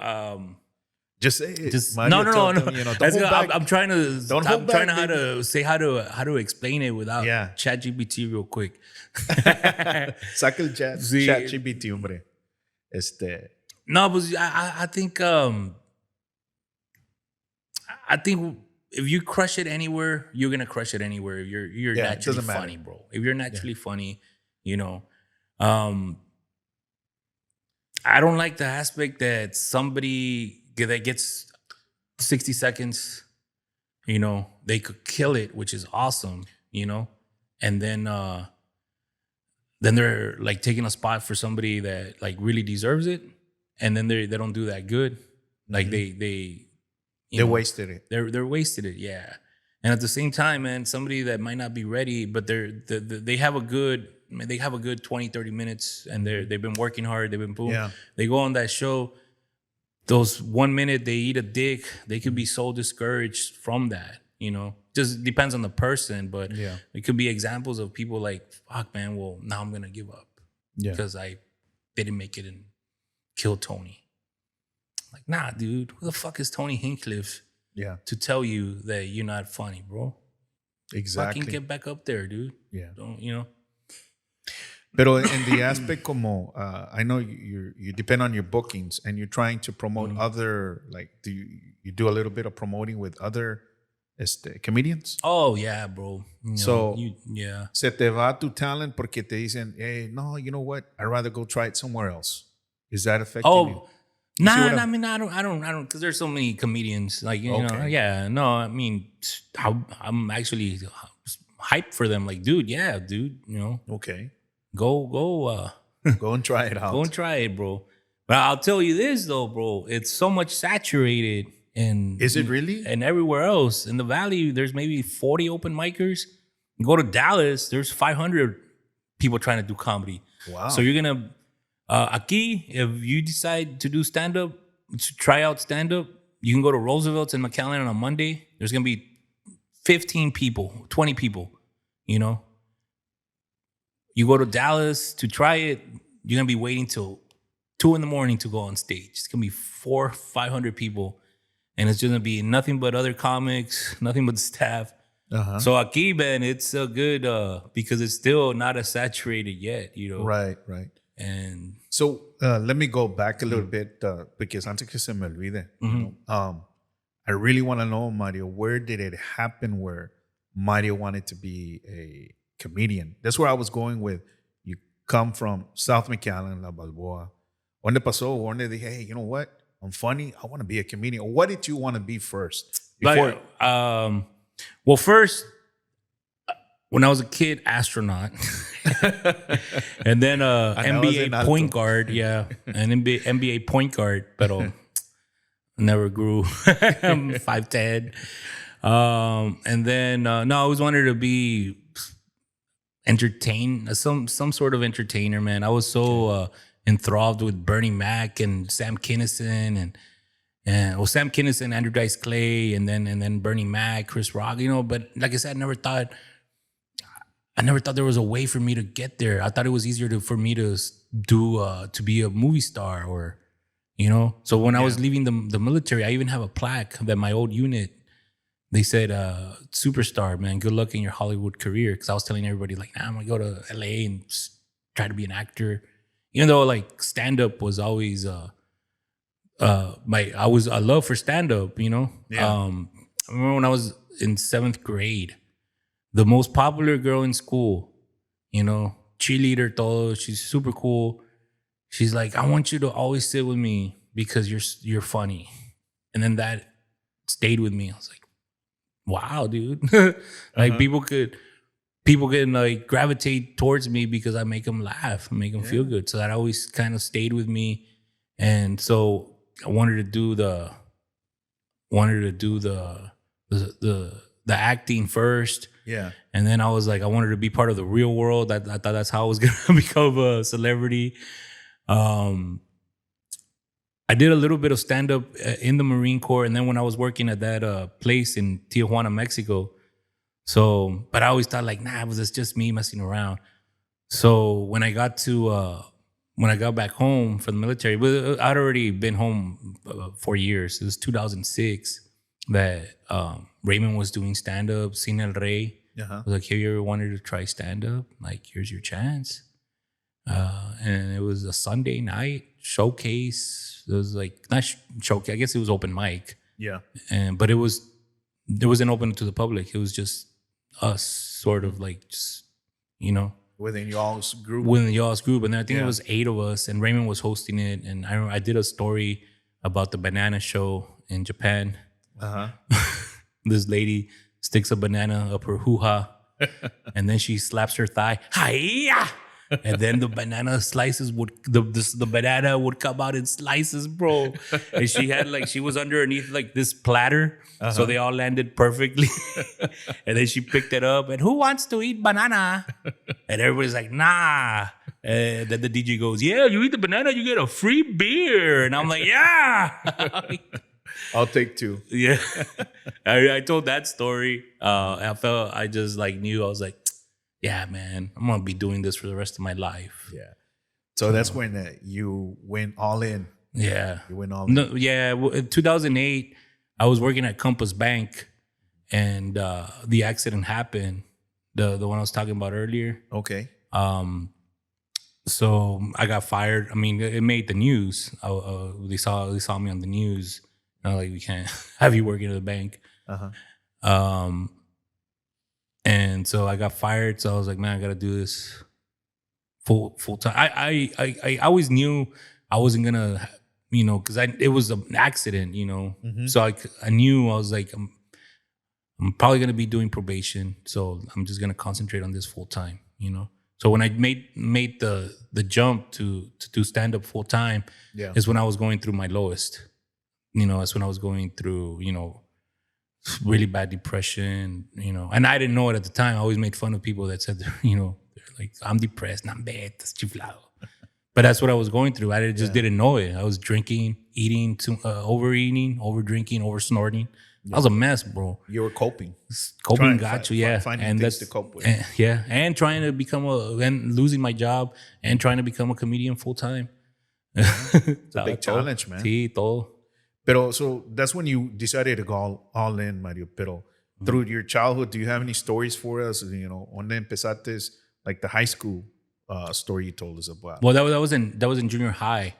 just say it. Just Mario, no. I'm trying to how to explain it without ChatGPT real quick. Saca el ChatGPT, hombre. No, but I think if you crush it anywhere, you're gonna crush it anywhere. If you're naturally funny, bro. If you're naturally funny, I don't like the aspect that somebody that gets 60 seconds, they could kill it, which is awesome, and then they're like taking a spot for somebody that like really deserves it, and then they don't do that good, like they wasted it. They're wasted it, yeah. And at the same time, man, somebody that might not be ready, but they have a good 20, 30 minutes, and they've been working hard. They've been boom. Yeah. They go on that show. Those 1 minute they eat a dick, they could be so discouraged from that. Just depends on the person, but it could be examples of people like, fuck, man. Well, now I'm gonna give up because I didn't make it and kill Tony. Like, nah, dude, who the fuck is Tony Hinchcliffe to tell you that you're not funny, bro? Exactly. Fucking get back up there, dude. Yeah. Don't. Pero in the aspect como, I know you depend on your bookings, and you're trying to promote other, like, do you do a little bit of promoting with other comedians? Oh, yeah, bro. Se te va tu talent porque te dicen, hey, no, you know what? I'd rather go try it somewhere else. Is that affecting you? Nah, I mean, I don't, because there's so many comedians, like, I mean, I'm actually hyped for them, like, dude, Okay. Go and try it out. Go and try it, bro. But I'll tell you this though, bro, it's so much saturated, and is it really? And everywhere else in the Valley, there's maybe 40 open micers. You go to Dallas, there's 500 people trying to do comedy. Wow. So you're gonna aquí, if you decide to do stand-up, to try out stand-up, you can go to Roosevelt's in McAllen on a Monday. There's gonna be 15 people, 20 people. You know, you go to Dallas to try it, you're gonna be waiting till 2 a.m. to go on stage. It's gonna be 400-500 people, and it's just gonna be nothing but other comics, nothing but staff. So aquí, man, it's a good because it's still not as saturated yet, you know. Right. And so let me go back a little bit because antes que se me olvide, you know, I really want to know, Mario, where did it happen where Mario wanted to be a comedian? That's where I was going with. You come from South McAllen, La Balboa. Donde pasó? Donde dije, hey, you know what? I'm funny. I want to be a comedian. What did you want to be first? Before, well, first, when I was a kid, astronaut. And then NBA point guard. Yeah. An NBA point guard, pero never grew. I'm 5'10". And then, no, I always wanted to be some sort of entertainer, man. I was so enthralled with Bernie Mac and Sam Kinison and Sam Kinison, Andrew Dice Clay, and then Bernie Mac, Chris Rock, you know. But like I said, I never thought there was a way for me to get there. I thought it was easier for me to be a movie star, or, you know. So when I was leaving the military, I even have a plaque that my old unit, they said, superstar, man, good luck in your Hollywood career. Because I was telling everybody, like, nah, I'm going to go to LA and just try to be an actor. Even though, like, stand-up was always a love for stand-up, you know? Yeah. I remember when I was in 7th grade, the most popular girl in school, you know, cheerleader, todo, she's super cool. She's like, I want you to always sit with me because you're funny. And then that stayed with me. I was like, wow, dude. Like people can like gravitate towards me because I make them laugh, make them feel good. So that always kind of stayed with me. And so I wanted to do the acting first. Yeah. And then I was like, I wanted to be part of the real world. I thought that's how I was gonna become a celebrity. I did a little bit of stand-up in the Marine Corps, and then when I was working at that place in Tijuana, Mexico. So, but I always thought like, nah, it's just me messing around. So when I got back home from the military, but I'd already been home 4 years. It was 2006 that Raymond was doing stand-up, Cine El Rey. I was like, have you ever wanted to try stand-up? Like, here's your chance. And it was a Sunday night showcase. It was like, not showcase, I guess it was open mic. Yeah. But it wasn't open to the public. It was just us, sort of like, just, you know. Within y'all's group? And I think it was 8 of us, and Raymond was hosting it. And I remember I did a story about the banana show in Japan. This lady sticks a banana up her hoo-ha, and then she slaps her thigh. Hi-ya! And then the banana slices the banana would come out in slices, bro. And she was underneath like this platter, so they all landed perfectly. And then she picked it up, and who wants to eat banana? And everybody's like, nah. And then the DJ goes, yeah, you eat the banana, you get a free beer. And I'm like, yeah. I'll take 2. Yeah. I told that story. I just like knew, I was like, yeah, man, I'm going to be doing this for the rest of my life. Yeah. So that's when you went all in. Yeah. You went all in. No, yeah. Well, in 2008, I was working at Compass Bank, and the accident happened. The one I was talking about earlier. Okay. So I got fired. I mean, it made the news. They saw me on the news. And like, we can't have you working at the bank. And so I got fired. So I was like, man, I got to do this full time. I always knew I wasn't going to, you know, because it was an accident, you know. So I knew, I was like, I'm probably going to be doing probation. So I'm just going to concentrate on this full time, you know. So when I made the jump to do stand-up full time is when I was going through my lowest. You know, that's when I was going through, you know, really bad depression, you know. And I didn't know it at the time. I always made fun of people that said, you know, like, I'm depressed, I'm bad, that's chiflado. But that's what I was going through. I just didn't know it. I was drinking, eating, overeating, over drinking, over snorting. I was a mess, bro. You were coping. Coping got you, yeah. Finding And things that's to cope with. yeah, and trying to become and losing my job and trying to become a comedian full time. It's a big challenge, man. Sí, todo. Pero so that's when you decided to go all in, Mario. Pero through your childhood, do you have any stories for us? You know, donde empezaste, like the high school story you told us about. Well, that was in junior high.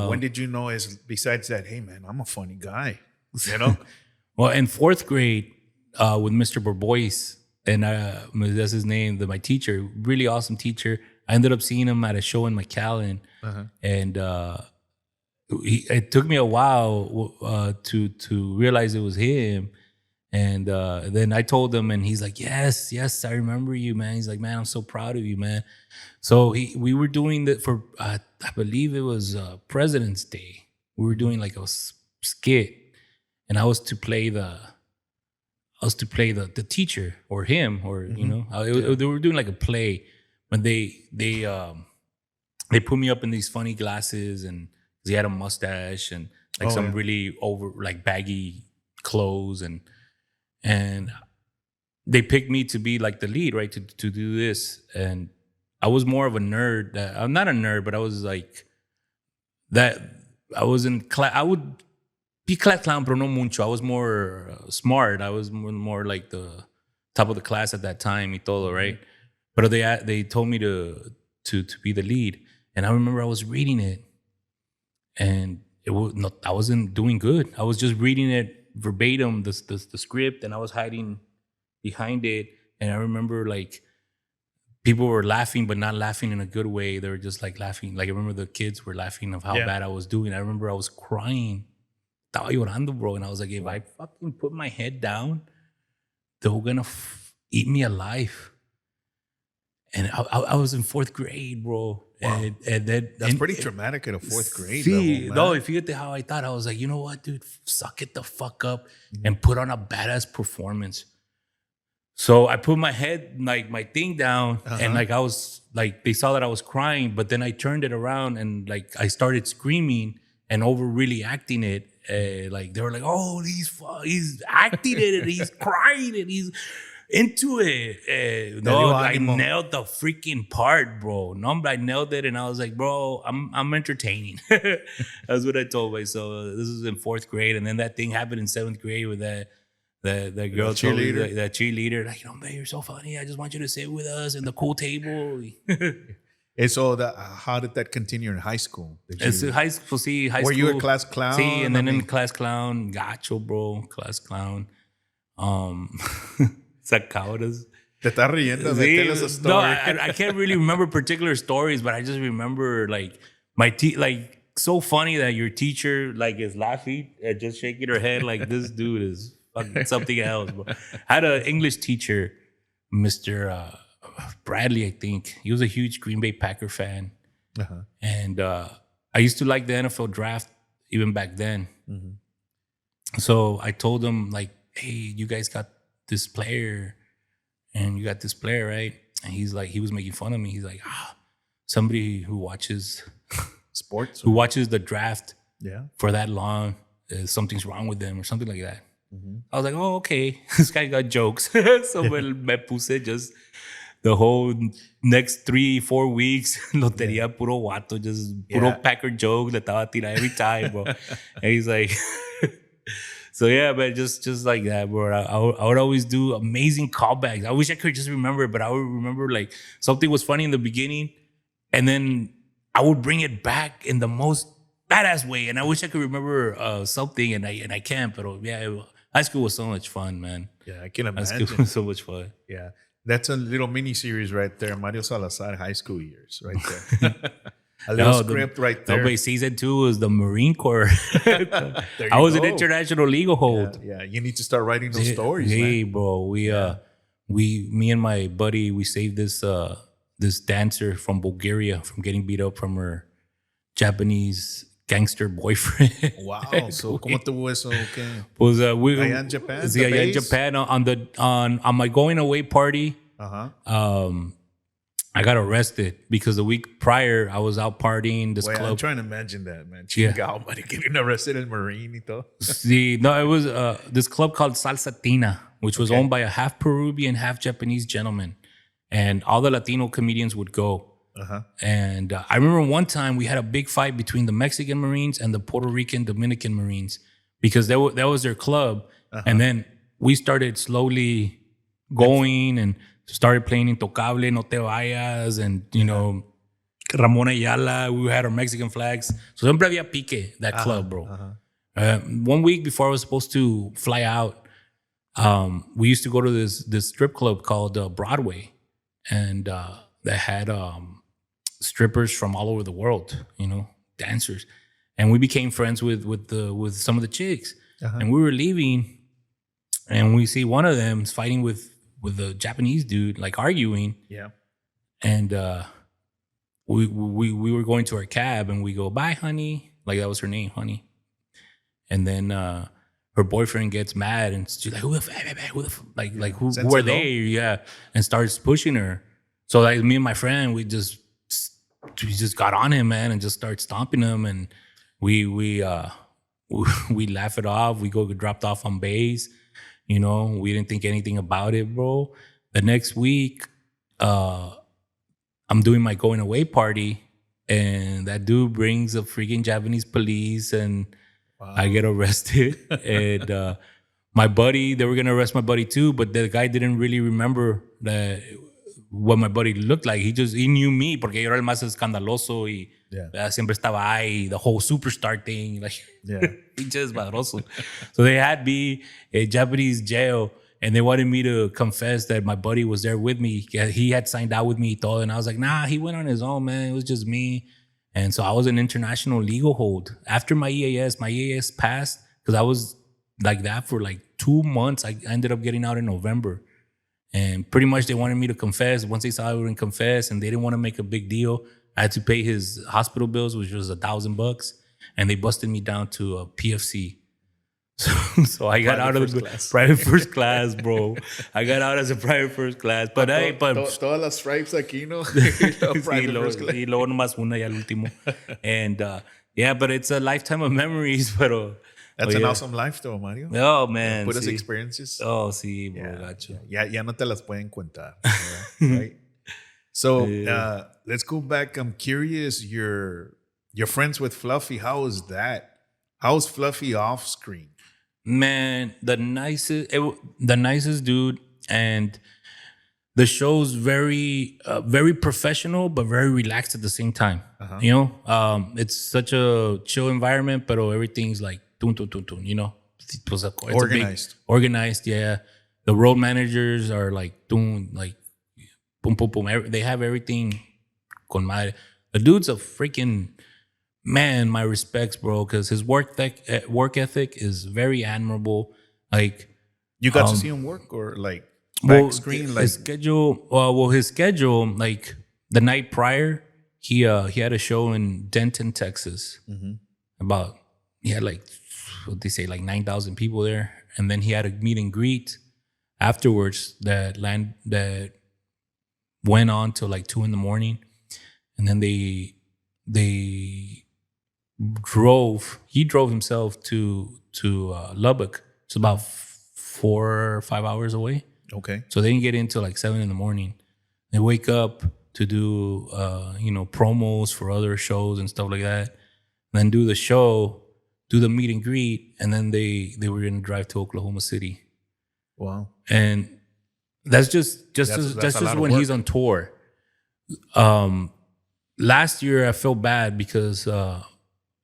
When did you know? Besides that, hey man, I'm a funny guy. You know. Well, in fourth grade, with Mr. Borbois, and that's his name, my teacher, really awesome teacher. I ended up seeing him at a show in McAllen, and it took me a while to realize it was him. And then I told him, and he's like, yes, I remember you, man. He's like, man, I'm so proud of you, man. So we were doing that for, I believe it was President's Day. We were doing like a skit, and I was to play the teacher or him, or you know, they were doing like a play. When they put me up in these funny glasses, and he had a mustache and like really over like baggy clothes, and they picked me to be like the lead, right, to do this. And I was more of a nerd. I'm not a nerd, but I was like that. I was in class. I would be class clown, pero no mucho. I was more smart. I was more like the top of the class at that time, y todo, right? But they told me to be the lead, and I remember I was reading it, and I wasn't doing good. I was just reading it verbatim, the script, and I was hiding behind it. And I remember like people were laughing, but not laughing in a good way. They were just like laughing. Like I remember the kids were laughing of how bad I was doing. I remember I was crying. Estaba llorando, bro. And I was like, if I fucking put my head down, they're gonna eat me alive. And I was in fourth grade, bro. Wow. And that's pretty traumatic at a fourth grade level, no, if you get how I thought, I was like, you know what, dude, suck it the fuck up and put on a badass performance. So I put my head, like my thing down, and like I was like, they saw that I was crying, but then I turned it around and like I started screaming and over really acting it. Like they were like, oh, he's acting it and he's crying and he's into it. No, I nailed the freaking part, bro. No, I nailed it, and I was like, bro, I'm entertaining. That's what I told myself. This was in fourth grade, and then that thing happened in seventh grade with that girl cheerleader. That cheerleader, like, you know, man, you're so funny. I just want you to sit with us in the cool table. And so, how did that continue in high school? High school. Were you a class clown? See, and then in class clown, gacho, bro, class clown. Sacadoras. Te estás riendo. Tell us a story. No, I can't really remember particular stories, but I just remember like like so funny that your teacher like is laughing and just shaking her head like this dude is fucking something else, bro. I had an English teacher, Mr. Bradley, I think. He was a huge Green Bay Packer fan. And I used to like the NFL draft even back then. So I told him like, hey, you guys got this player and you got this player, right? And he's like, he was making fun of me. He's like, somebody who watches sports, who watches the draft for that long, something's wrong with them or something like that. I was like, oh, okay. This guy got jokes. So me puse just the whole next 3-4 weeks, lotería puro guato, just puro Packer joke, le estaba tirando every time, bro. And he's like, so yeah, but just like that, bro. I would always do amazing callbacks. I wish I could just remember, but I would remember like something was funny in the beginning, and then I would bring it back in the most badass way. And I wish I could remember something, and I can't. But yeah, high school was so much fun, man. Yeah, I can imagine. High school was so much fun. Yeah, that's a little mini series right there, Mario Salazar high school years, right there. A little script right there. No, but season 2 was the Marine Corps. I was an international legal hold. Yeah, you need to start writing those stories, hey, man. bro, me and my buddy, we saved this this dancer from Bulgaria from getting beat up from her Japanese gangster boyfriend. Wow. So, ¿cómo tuvo eso? Okay. Pues allá in Japan. Sí, allá in Japan on my going away party. I got arrested because the week prior I was out partying this Wait, I'm club. trying to imagine that, man. Yeah. Chingao, man. Getting arrested in Marine y todo. See, no, it was this club called Salsatina, which was owned by a half Peruvian, half Japanese gentleman, and all the Latino comedians would go. And I remember one time we had a big fight between the Mexican Marines and the Puerto Rican Dominican Marines because that was their club. And then we started slowly going and started playing Intocable, No Te Vayas, and, you know, Ramon Ayala. We had our Mexican flags. So siempre había pique, that club, bro. 1 week before I was supposed to fly out, we used to go to this strip club called Broadway. And that had strippers from all over the world, you know, dancers. And we became friends with some of the chicks. And we were leaving, and we see one of them is fighting with the Japanese dude, like arguing. Yeah. And we were going to our cab, and we go, "Bye, honey." Like that was her name, honey. And then her boyfriend gets mad, and she's like, "Who are they?" Yeah, and starts pushing her. So like me and my friend, we just got on him, man, and just start stomping him, and we laugh it off. We go get dropped off on base. You know, we didn't think anything about it, bro. The next week, I'm doing my going away party, and that dude brings the freaking Japanese police, and I get arrested. And my buddy, they were gonna arrest my buddy too, but the guy didn't really remember what my buddy looked like. He knew me porque yo era el más escandaloso y siempre estaba ahí, the whole superstar thing, like pinche desmadroso. So they had me in Japanese jail, and they wanted me to confess that my buddy was there with me. He had signed out with me, and I was like, nah, he went on his own, man. It was just me. And so I was an international legal hold. After my EAS passed, because I was like that for like 2 months. I ended up getting out in November. And pretty much they wanted me to confess. Once they saw I wouldn't confess and they didn't want to make a big deal, I had to pay his hospital bills, which was $1,000. And they busted me down to a PFC. So I got out of the private first class, bro. I got out as a private first class. But todas las stripes aquí, ¿no? Private first class. Y luego nomás una y al último. And yeah, but it's a lifetime of memories. Pero that's an awesome life, though, Mario. Oh, man. Puras experiences. Oh, sí, bro. Gotcha. Ya no te las pueden contar. Right? So let's go back. I'm curious, you're friends with Fluffy. How is that? How's Fluffy off screen? Man, the nicest dude, and the show's very professional but very relaxed at the same time. You know, it's such a chill environment, but everything's like tun, you know. It's organized. Organized, yeah. The road managers are like tun, like boom, boom, boom. They have everything con madre. The dude's a freaking man, my respects, bro, because his work ethic is very admirable. Like, you got to see him work, or like back screen, like his schedule. His schedule, like the night prior, he had a show in Denton, Texas. He had like what they say, like 9,000 people there, and then he had a meet and greet afterwards that went on till like 2 a.m, and then he drove himself to Lubbock. It's about 4 or 5 hours away. Okay. So they didn't get in till like 7 a.m. They wake up to do promos for other shows and stuff like that. Then do the show, do the meet and greet, and then they were gonna drive to Oklahoma City. Wow. And that's just when he's on tour. Last year I felt bad because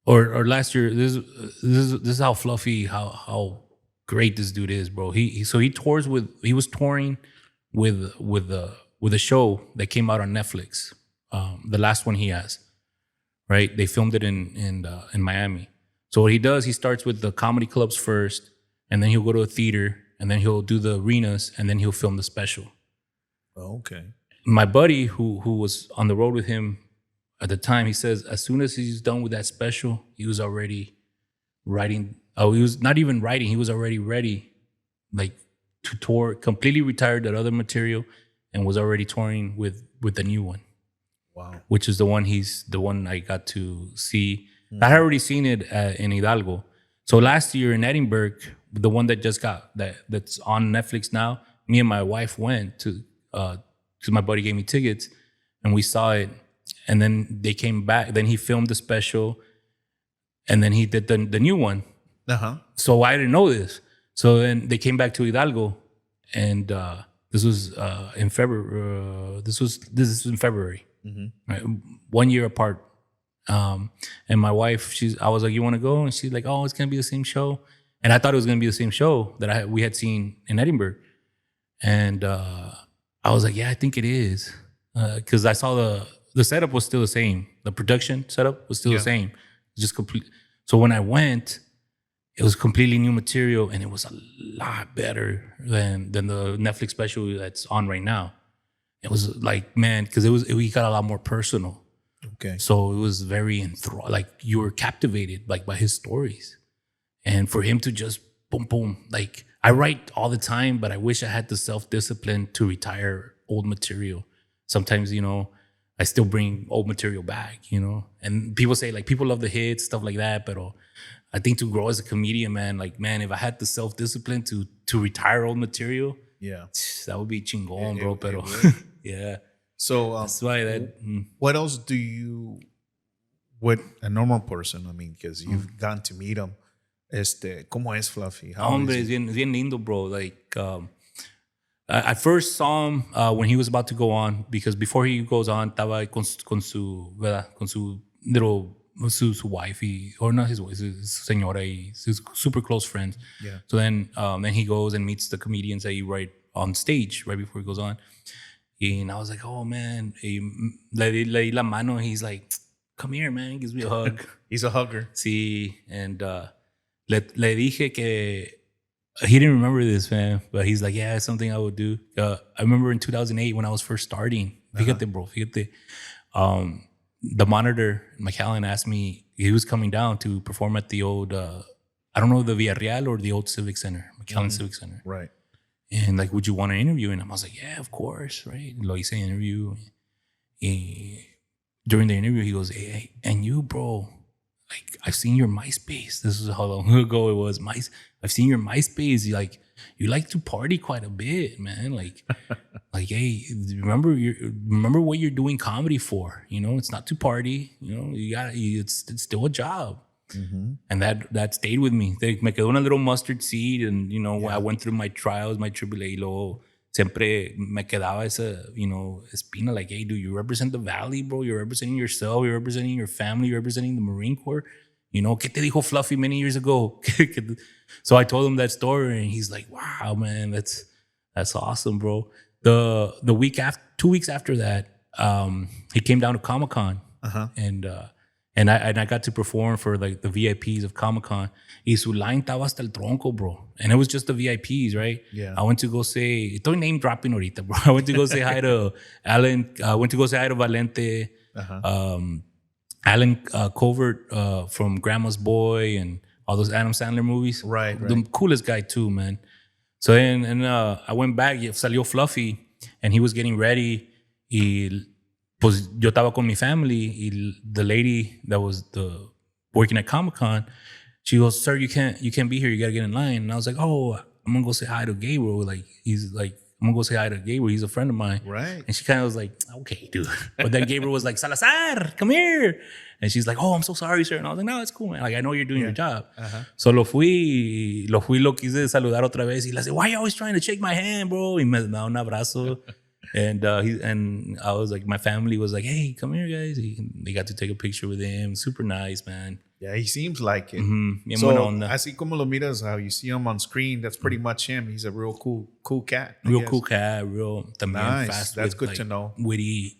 or last year this is how fluffy, how great this dude is, bro. He was touring with a show that came out on Netflix. The last one he has, right? They filmed it in Miami. So what he does, he starts with the comedy clubs first, and then he'll go to a theater, and then he'll do the arenas, and then he'll film the special. Okay. My buddy who was on the road with him at the time, he says as soon as he's done with that special, he was already writing. Oh, he was not even writing. He was already ready, like to tour, completely retired that other material, and was already touring with the new one. Wow. Which is the one I got to see. I had already seen it in Hidalgo. So last year in Edinburgh, the one that just that's on Netflix now, me and my wife went to because my buddy gave me tickets, and we saw it. And then they came back. Then he filmed the special, and then he did the new one. So I didn't know this. So then they came back to Hidalgo, and this was in February. This is in February, right? 1 year apart. And my wife, I was like, "You want to go?" And she's like, "Oh, it's gonna be the same show." And I thought it was gonna be the same show that we had seen in Edinburgh. And I was like, "Yeah, I think it is," because I saw the setup was still the same. The production setup was still the same, just complete. So when I went, it was completely new material, and it was a lot better than the Netflix special that's on right now. It was like, man, because we got a lot more personal. Okay. So it was very like you were captivated like by his stories, and for him to just boom boom. Like I write all the time, but I wish I had the self-discipline to retire old material. Sometimes, I still bring old material back, and people say like people love the hits, stuff like that, but I think to grow as a comedian, man, if I had the self-discipline to retire old material, that would be chingón, bro. Pero yeah. So that's why what else do you, with a normal person? I mean, because you've gotten to meet him. ¿Cómo es Fluffy? Hombre, es bien lindo, bro. Like, I first saw him when he was about to go on, because before he goes on, estaba con su little, su wife, or not his wife, his señora, his super close friends. Yeah. So then he goes and meets the comedians that he write on stage right before he goes on. And I was like, oh, man. Le di la mano. He's like, come here, man. He gives me a hug. He's a hugger. Sí. And le dije que he didn't remember this, man. But he's like, yeah, it's something I would do. I remember in 2008 when I was first starting. Fíjate, bro. Fíjate. The monitor, McAllen, asked me, he was coming down to perform at the old, I don't know, the Villarreal or the old Civic Center, McAllen Civic Center. Right. And like, would you want to interview him? I was like, yeah, of course, right? Lo hice interview. During the interview, he goes, hey, and you, bro, like, I've seen your MySpace. This is how long ago it was. I've seen your MySpace. You like to party quite a bit, man. Like, hey, remember what you're doing comedy for. It's not to party. It's still a job. Mm-hmm. And that stayed with me. Me quedó una little mustard seed, and I went through my trials, my tribulation. Siempre me quedaba esa, espina, like, hey, dude, you represent the Valley, bro. You're representing yourself. You're representing your family. You're representing the Marine Corps. ¿Qué te dijo Fluffy many years ago? So I told him that story, and he's like, wow, man, that's awesome, bro. The week after, 2 weeks after that, he came down to Comic-Con, and I got to perform for like the VIPs of Comic-Con. Y su line estaba hasta el tronco, bro. And it was just the VIPs, right? Yeah. I went to go say, estoy name dropping ahorita, bro. I went to go say hi to Alan. I went to go say hi to Valente. Alan Covert from Grandma's Boy and all those Adam Sandler movies. Right. The coolest guy too, man. So then I went back, salió Fluffy, and he was getting ready. Y pues yo estaba con mi family. Y the lady that was working at Comic-Con, she goes, sir, you can't be here. You gotta get in line. And I was like, oh, I'm gonna go say hi to Gabriel. Like, he's like, I'm gonna go say hi to Gabriel. He's a friend of mine. Right. And she kind of was like, okay, dude. But then Gabriel was like, Salazar, come here. And she's like, oh, I'm so sorry, sir. And I was like, no, it's cool, man. Like, I know you're doing your job. So lo quise saludar otra vez. Y le dije, why are you always trying to shake my hand, bro? Y me da un abrazo. And I was like, my family was like, hey, come here, guys. They got to take a picture with him. Super nice, man. Yeah, he seems like it. Mm-hmm. So, así como lo miras, how you see him on screen, that's pretty much him. He's a real cool cat. Real cool cat, nice. Fast. That's with, good to know. Witty,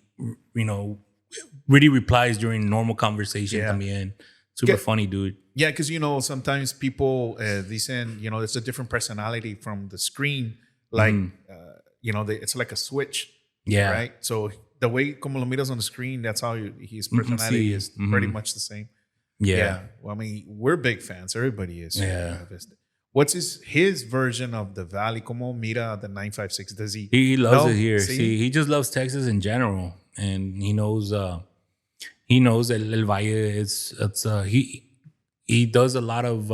witty replies during normal conversation también. Super funny, dude. Yeah, because, sometimes people dicen, it's a different personality from the screen. Like, it's like a switch. Yeah. Right? So the way como lo miras on the screen, that's how his personality is pretty much the same. Yeah. Well, I mean, we're big fans. Everybody is. Yeah. What's his version of the valley? Como mira the 956? Does he? He loves No? it here. See? See, he just loves Texas in general, and he knows El Valle. He does a lot of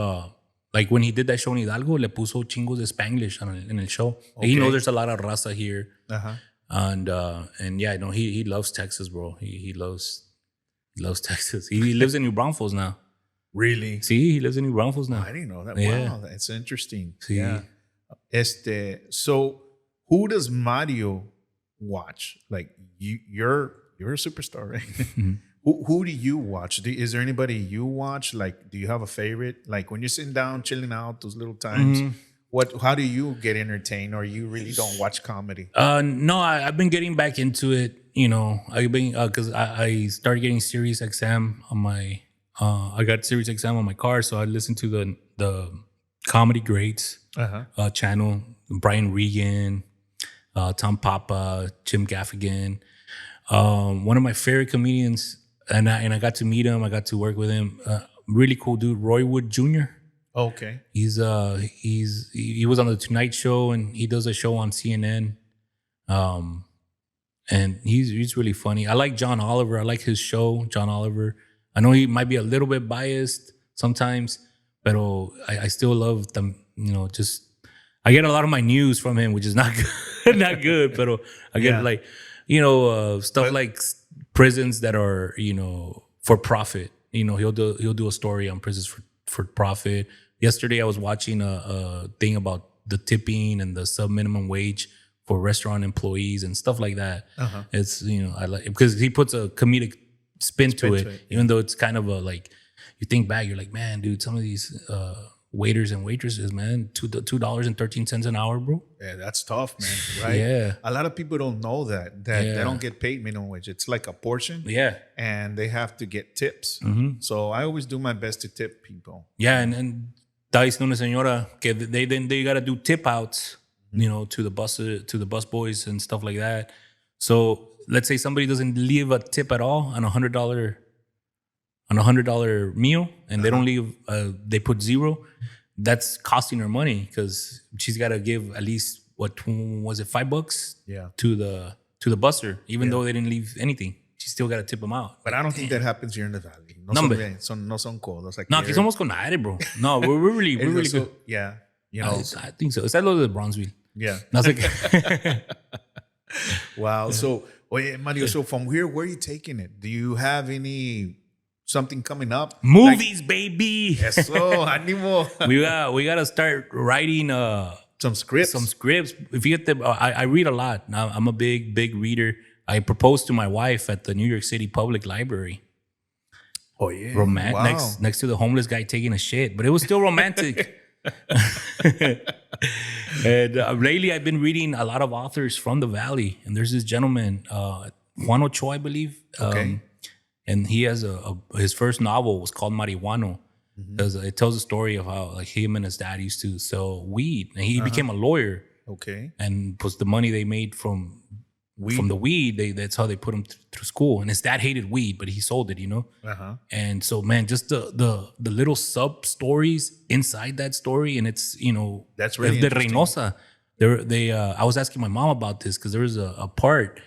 like when he did that show in Hidalgo, le puso chingos de Spanglish in el show. He Okay. knows there's a lot of raza here, Uh-huh. and yeah, no, he loves Texas, bro. He loves Texas. He lives in New Braunfels now. Really? See, he lives in New Braunfels now. I didn't know that. Yeah. Wow, that's interesting. Sí. Yeah. So who does Mario watch? Like you're a superstar, right? Who do you watch? Is there anybody you watch? Like, do you have a favorite? Like when you're sitting down, chilling out, those little times. How do you get entertained, or you really don't watch comedy? No, I've been getting back into it. You know, I've been because I started getting Sirius XM on my. I got Sirius XM on my car, so I listened to the Comedy Greats channel. Brian Regan, Tom Papa, Jim Gaffigan. One of my favorite comedians, and I got to meet him. I got to work with him. Really cool dude, Roy Wood Jr. Okay. He was on the Tonight Show, and he does a show on CNN. And he's really funny. I like John Oliver. I like his show, John Oliver. I know he might be a little bit biased sometimes, but I still love them. You know, just I get a lot of my news from him, which is not good, not good. But I get like, you know, stuff like prisons that are, you know, for profit. You know, he'll do a story on prisons for profit. Yesterday, I was watching a thing about the tipping and the sub minimum wage for restaurant employees and stuff like that. It's, you know, I like because he puts a comedic spin to it, even though it's kind of a like, you think back, you're like, man, dude, some of these waiters and waitresses, man, $2.13 an hour, bro. Yeah, that's tough, man. Right? Yeah. A lot of people don't know that they don't get paid minimum wage. It's like a portion. Yeah. And they have to get tips. So I always do my best to tip people. Yeah, and está diciendo una señora que they got to do tip outs, you know, to the bus boys and stuff like that. So let's say somebody doesn't leave a tip at all on $100 meal, and they don't leave. They put zero. That's costing her money because she's got to give at least what was it, $5? Yeah. To the busser, even though they didn't leave anything. She still got to tip them out. But I don't think that happens here in the valley. No son codos. Like no, aquí somos con aire, bro. No, we're really good. Yeah. You know. I think so. Is that lo de Bronzeville? Yeah. No sé. Wow. So, oye, Mario, so from here, where are you taking it? Do you have something coming up? Movies, baby. Eso, ánimo. we gotta start writing Some scripts. If you get I read a lot. I'm a big reader. I proposed to my wife at the New York City Public Library. Oh yeah. Romantic next to the homeless guy taking a shit, but it was still romantic. And lately, I've been reading a lot of authors from the Valley, and there's this gentleman, Juan Ochoa, I believe. Okay. And he has his first novel was called Marihuano. It tells a story of how like him and his dad used to sell weed, and he became a lawyer. Okay. And was the money they made from the weed, that's how they put him through school. And his dad hated weed, but he sold it, you know. And so, man, just the little sub stories inside that story, and it's, you know, that's really the Reynosa. I was asking my mom about this because there was a part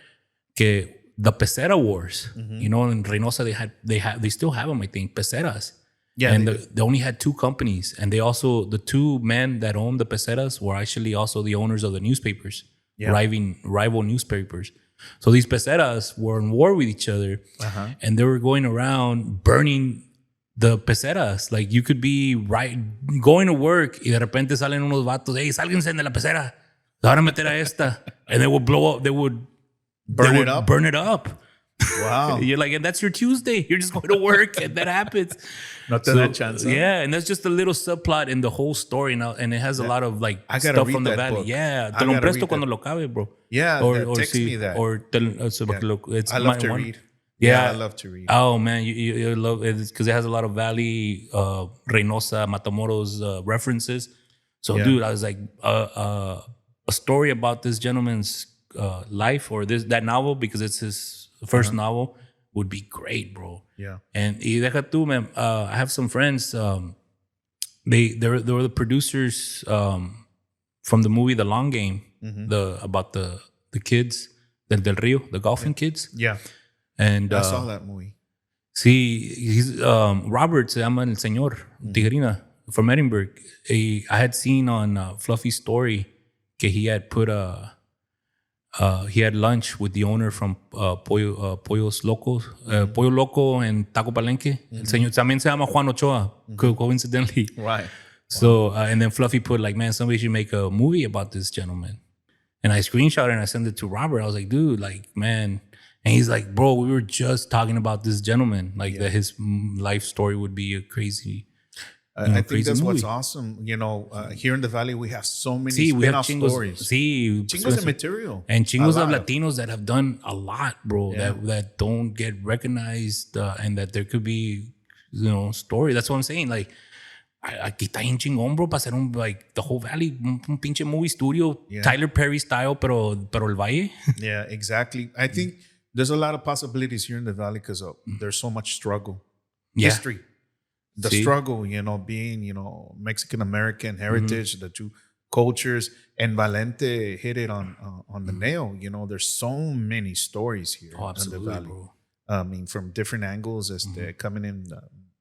que the Pesera Wars, you know, in Reynosa they still have them, I think, Peseras. Yeah, and they only had two companies, and the two men that owned the Peseras were actually also the owners of the newspapers. Rival newspapers. So these pesetas were in war with each other, and they were going around burning the pesetas. Like you could be going to work y de repente salen unos vatos, hey, sálganse de la pecera, se van a meter a esta, and they would blow up. They would burn it up. Wow. You're like, and that's your Tuesday. You're just going to work, and that happens. Not that chance. Huh? Yeah, and that's just a little subplot in the whole story now, and it has a lot of like stuff from the Valley. Book. Yeah, te lo presto cuando lo cabe, bro. Yeah, text me that. It's I love to read. Yeah, I love to read. Oh man, you love it because it has a lot of Valley, Reynosa, Matamoros references. So, dude, I was like, a story about this gentleman's life or that novel, because it's his first novel, would be great, bro. Yeah. And y deja tú, man, I have some friends they were the producers from the movie The Long Game, about the kids del Rio, the golfing kids. Yeah. And I saw that movie. see, he's Robert se llama el señor Tigrina from Edinburgh. I had seen on Fluffy's story que he had put he had lunch with the owner from Pollos Locos, Pollo Loco and Taco Palenque. El señor también se llama Juan Ochoa, coincidentally. Right. So, and then Fluffy put like, man, somebody should make a movie about this gentleman. And I screenshot it and I sent it to Robert. I was like, dude, like, man. And he's like, bro, we were just talking about this gentleman. Like that his life story would be a crazy, I think that's what's awesome. You know, here in the Valley, we have so many spin-off stories. Chingos of material. And chingos of Latinos that have done a lot, bro, that don't get recognized and that there could be, you know, story. That's what I'm saying. Like, aquí está bien chingón, bro, para hacer like the whole Valley, un pinche movie studio, Tyler Perry style, pero el Valle. Yeah, exactly. I think there's a lot of possibilities here in the Valley because there's so much struggle. History. The struggle, you know, being, you know, Mexican-American heritage, the two cultures, and Valente hit it on the nail. You know, there's so many stories here in the Valley. Bro. I mean, from different angles, as they're coming in,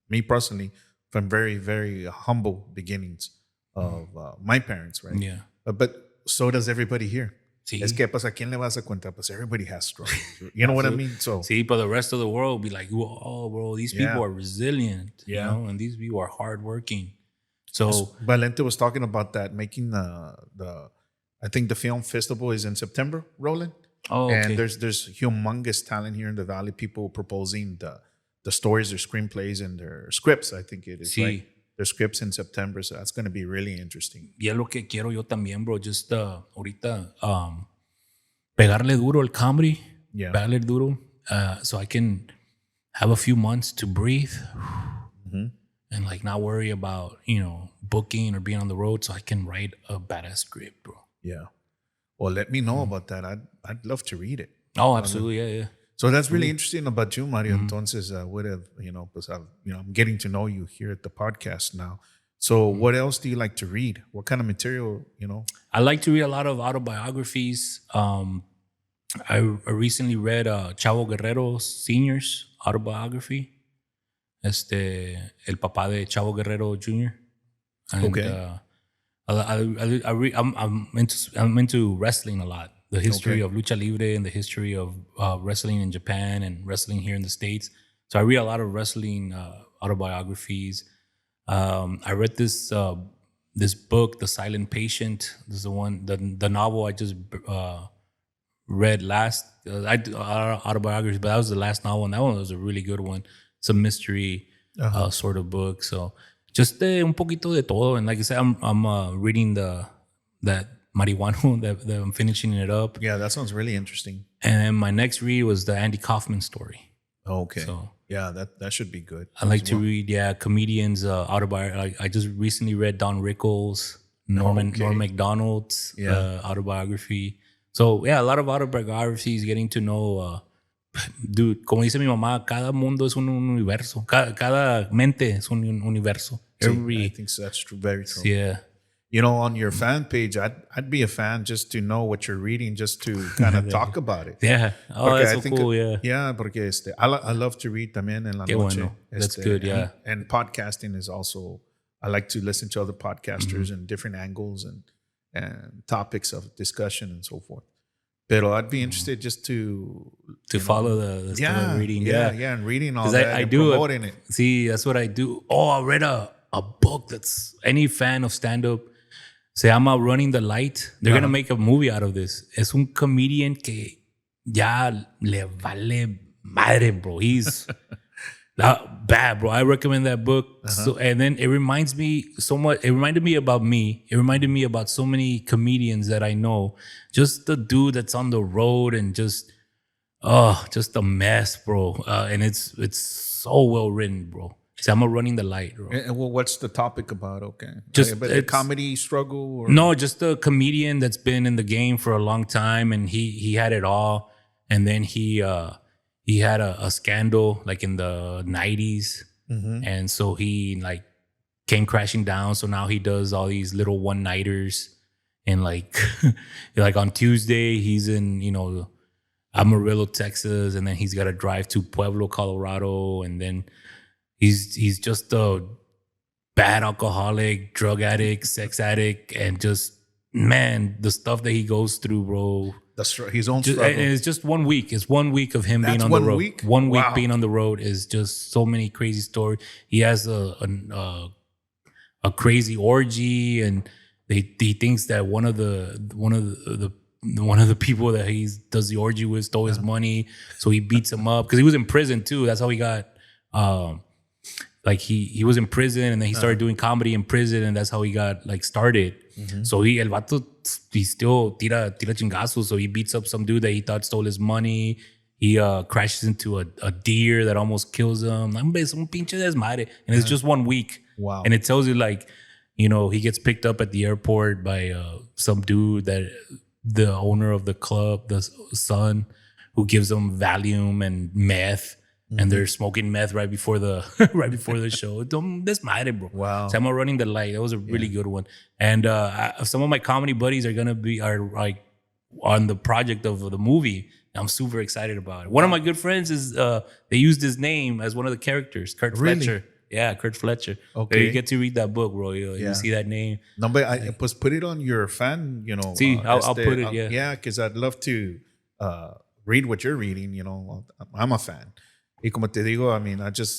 me personally, from very, very humble beginnings of my parents, right? Yeah. But so does everybody here. Sí. Es que, pues, ¿a quién le vas a contar? Pues everybody has struggles. You know what I mean? So, sí, but the rest of the world be like, oh, bro, these people are resilient, you know, and these people are hardworking. So, Valente was talking about that, making the I think the film festival is in September, Roland. Oh, okay. And there's humongous talent here in the Valley, people proposing the stories, their screenplays, and their scripts, I think it is, right? Their scripts in September, so that's going to be really interesting. Y es lo que quiero yo también, bro. Just ahorita pegarle duro al comedy, pegarle duro, so I can have a few months to breathe and like not worry about, you know, booking or being on the road, so I can write a badass script, bro. Yeah. Well, let me know about that. I'd love to read it. Oh, absolutely, yeah. So that's really interesting about you, Mario. Entonces, would have, you know, pues, I'm getting to know you here at the podcast now. So what else do you like to read? What kind of material, you know? I like to read a lot of autobiographies. I recently read Chavo Guerrero Sr.'s autobiography. El papá de Chavo Guerrero Jr. And, okay. I'm into wrestling a lot. The history of lucha libre and the history of wrestling in Japan and wrestling here in the States. So I read a lot of wrestling autobiographies. I read this book, The Silent Patient. This is the one, the novel I just read last. I do autobiographies, but that was the last novel, and that one was a really good one. It's a mystery sort of book. So just un poquito de todo. And like I said, I'm reading that Marihuano that I'm finishing it up. Yeah, that sounds really interesting. And then my next read was the Andy Kaufman story. Okay. So yeah, that should be good. I like to read comedians autobiography. I just recently read Don Rickles, Norm Macdonald's autobiography. So yeah, a lot of autobiographies, getting to know dude, como dice mi mamá, cada mundo es un universo. Cada mente es un universo. I think so. That's true, very true. Yeah. You know, on your fan page, I'd be a fan just to know what you're reading, just to kind of talk about it. Yeah. Oh, that's so cool, yeah. Yeah, porque I love to read también en la noche. Bueno. That's good, yeah. And podcasting is also, I like to listen to other podcasters and different angles and topics of discussion and so forth. Pero I'd be interested just to follow the stuff of reading. Yeah, and reading all that and promoting it. See, that's what I do. Oh, I read a book that's any fan of stand-up. Se llama Running the Light. They're going to make a movie out of this. Es un comedian que ya le vale madre, bro. He's bad, bro. I recommend that book. So, and then it reminds me so much. It reminded me about me. It reminded me about so many comedians that I know. Just the dude that's on the road and just a mess, bro. And it's so well written, bro. So I'm running the light, bro. Well, what's the topic about? Okay, just a comedy struggle, or? No, just a comedian that's been in the game for a long time, and he had it all, and then he had a scandal like in the 90s, and so he like came crashing down. So now he does all these little one-nighters. And like, like on Tuesday, he's in, Amarillo, Texas. And then he's got to drive to Pueblo, Colorado. And then he's just a bad alcoholic, drug addict, sex addict. And just, man, the stuff that he goes through, bro. His own struggle. And it's just 1 week. It's 1 week of him being on the road. 1 week? 1 week being on the road is just so many crazy stories. He has a crazy orgy, and he thinks that one of the people that he does the orgy with stole his money, so he beats him up because he was in prison too. That's how he got. Like he was in prison, and then he started doing comedy in prison, and that's how he got like started. Mm-hmm. So el vato, he still tira chingazos. So he beats up some dude that he thought stole his money. He crashes into a deer that almost kills him. Es un pinche desmadre. And it's just 1 week. Wow. And it tells you like, he gets picked up at the airport by some dude that the owner of the club, the son, who gives him Valium and meth. Mm-hmm. And they're smoking meth right before the show. Desmadre, bro. Wow. So I'm running the light. That was a really good one. And some of my comedy buddies are like on the project of the movie. I'm super excited about it. One of my good friends is they used his name as one of the characters, Kurt Fletcher. Yeah, Kurt Fletcher. Okay. You get to read that book, bro. You see that name. No, but I put it on your fan, See, I'll put it, yeah. Yeah, because I'd love to read what you're reading, I'm a fan. Y como te digo,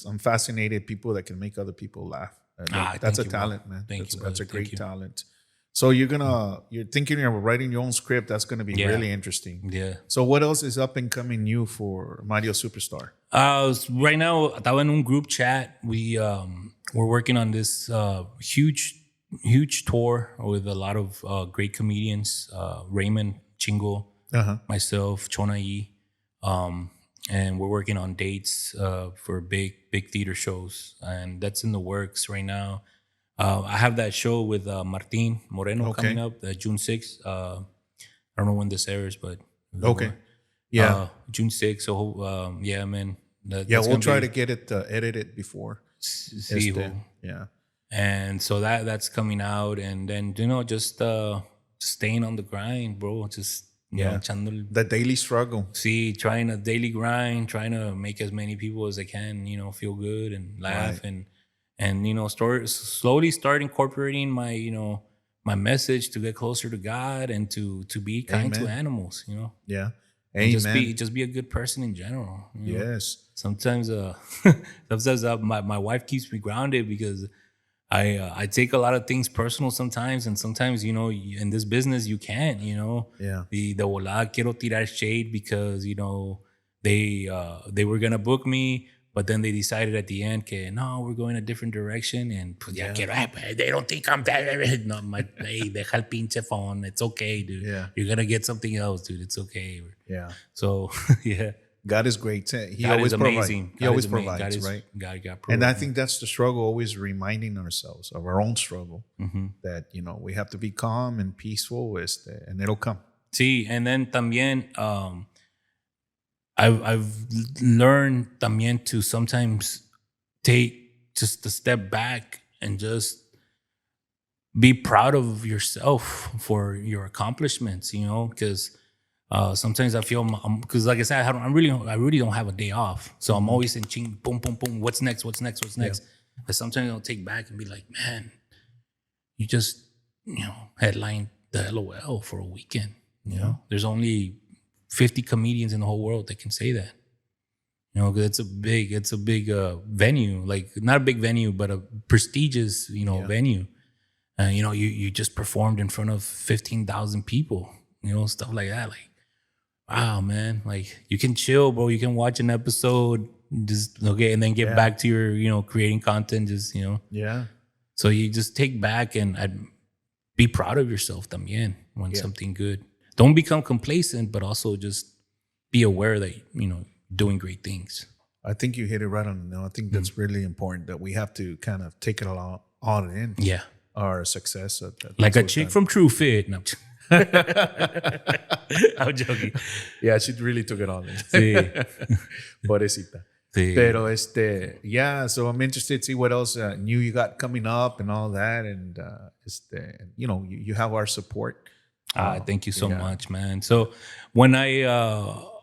I'm fascinated people that can make other people laugh. That's a talent, man. That's a great talent. So you're thinking of writing your own script. That's gonna be really interesting. Yeah. So what else is up and coming new for Mario Superstar? Right now, estaba en un group chat. We're working on this huge tour with a lot of great comedians. Raymond Chingo, myself, Chonai, and we're working on dates for big theater shows, and that's in the works right now. I have that show with Martin Moreno coming up June 6th. I don't know when this airs, but June 6th. So yeah, man. We'll try to get it edited before. Yeah. And so that's coming out, and then just staying on the grind, bro. Just the daily struggle. Trying a daily grind, trying to make as many people as I can, feel good and laugh, and slowly start incorporating my my message to get closer to God and to be kind to animals, Yeah. Amen. Just be a good person in general. Yes. Sometimes my wife keeps me grounded because I take a lot of things personal sometimes, and sometimes in this business you can't. The volada quiero tirar shade because they were gonna book me, but then they decided at the end que no, we're going a different direction, and they don't think I'm that. No, hey, deja el pinche phone. It's okay, dude. Yeah. You're gonna get something else, dude. It's okay. Yeah. So yeah. God is great. He God always is amazing. He always provides, right? God and I think that's the struggle, always reminding ourselves of our own struggle, that, we have to be calm and peaceful, and it'll come. Sí, and then también, I've learned también to sometimes take just a step back and just be proud of yourself for your accomplishments, because sometimes I feel, because like I said, I really don't have a day off. So I'm always in ching, boom, boom, boom. What's next? Yeah. But sometimes I'll take back and be like, man, you just, headlined the LOL for a weekend. There's only 50 comedians in the whole world that can say that. Because it's a big venue, like not a big venue, but a prestigious, venue. And you just performed in front of 15,000 people, stuff like that. Like, wow, man, like you can chill, bro. You can watch an episode, and then get back to your, creating content, Yeah. So you just take back and be proud of yourself también when something good. Don't become complacent, but also just be aware that, doing great things. I think you hit it right on. I think that's really important, that we have to kind of take it all in. Yeah. Our success. Like a chick from True Fit. No. I'm joking. Yeah, she really took it all in. Sí. Pobrecita. Sí. Pero yeah, so I'm interested to see what else new you got coming up and all that. And you have our support. Thank you so yeah. much, man. So when I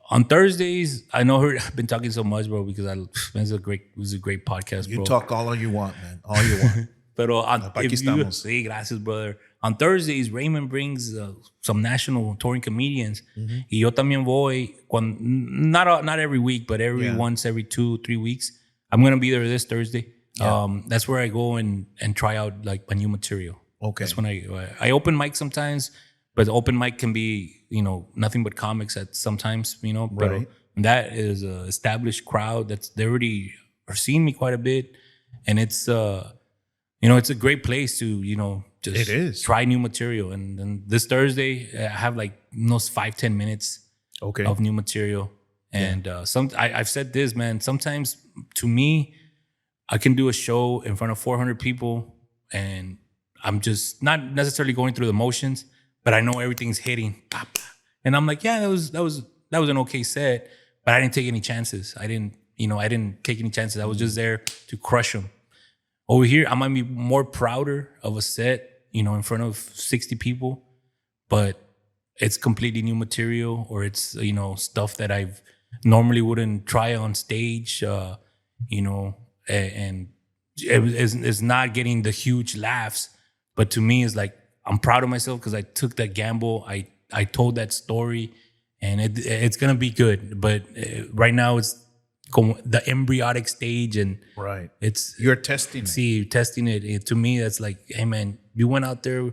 on Thursdays, I know I've been talking so much, bro, because it was a great podcast, You bro. talk all you want, man. All you want. Pero Aquí estamos. sí, gracias, brother. On Thursdays, Raymond brings some national touring comedians. Y yo también voy, not every week, but every 2-3 weeks. I'm going to be there this Thursday. Yeah. That's where I go and try out like my new material. Okay. That's when I open mic sometimes, but the open mic can be, nothing but comics at sometimes, But Right. that is an established crowd they already are seeing me quite a bit. And it's, it's a great place to, just It is. try new material. And then this Thursday, I have like those 5-10 minutes Okay. of new material. And I've said this, man, sometimes to me, I can do a show in front of 400 people and I'm just not necessarily going through the motions, but I know everything's hitting. And I'm like, yeah, that was an okay set, but I didn't take any chances. I didn't take any chances. I was just there to crush them. Over here, I might be more prouder of a set, in front of 60 people, but it's completely new material, or it's, stuff that I normally wouldn't try on stage, and it's not getting the huge laughs. But to me, it's like, I'm proud of myself because I took that gamble. I told that story, and it's going to be good. But right now, it's the embryonic stage, and Right. you're testing it. testing it. To me, that's like, hey man, you went out there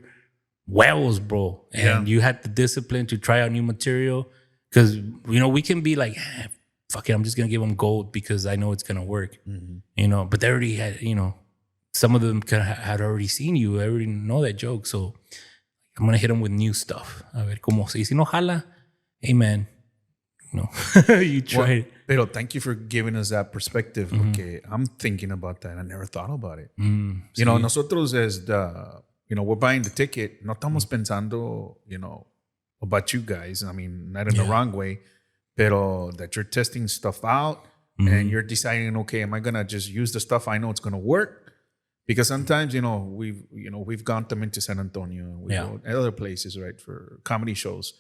wells, bro, and you had the discipline to try out new material. Because we can be like, fuck it, I'm just gonna give them gold because I know it's gonna work. But they already had, some of them had already seen you. I already know that joke, so I'm gonna hit them with new stuff. A ver cómo se. Si no jala, hey man, you try it. Pero thank you for giving us that perspective. Okay, I'm thinking about that. I never thought about it. Nosotros we're buying the ticket. No estamos pensando, about you guys. I mean, not in the wrong way, pero that you're testing stuff out and you're deciding, okay, am I gonna just use the stuff I know it's gonna work? Because sometimes, we've gone them into San Antonio and we go other places, right, for comedy shows.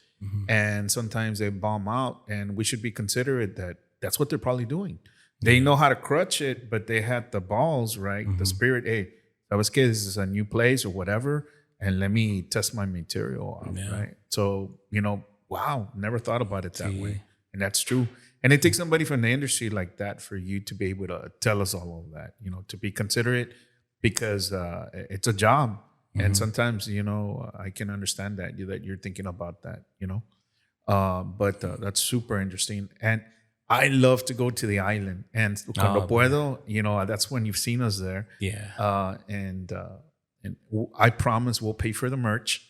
And sometimes they bomb out, and we should be considerate that that's what they're probably doing. They know how to crutch it, but they had the balls, right? The spirit, hey, this is a new place or whatever, and let me test my material out, right? So, wow, never thought about it that way. And that's true. And it takes somebody from the industry like that for you to be able to tell us all of that, to be considerate, because it's a job. And sometimes, I can understand that you're thinking about that, but that's super interesting. And I love to go to the island. And cuando puedo, that's when you've seen us there. Yeah. And I promise we'll pay for the merch.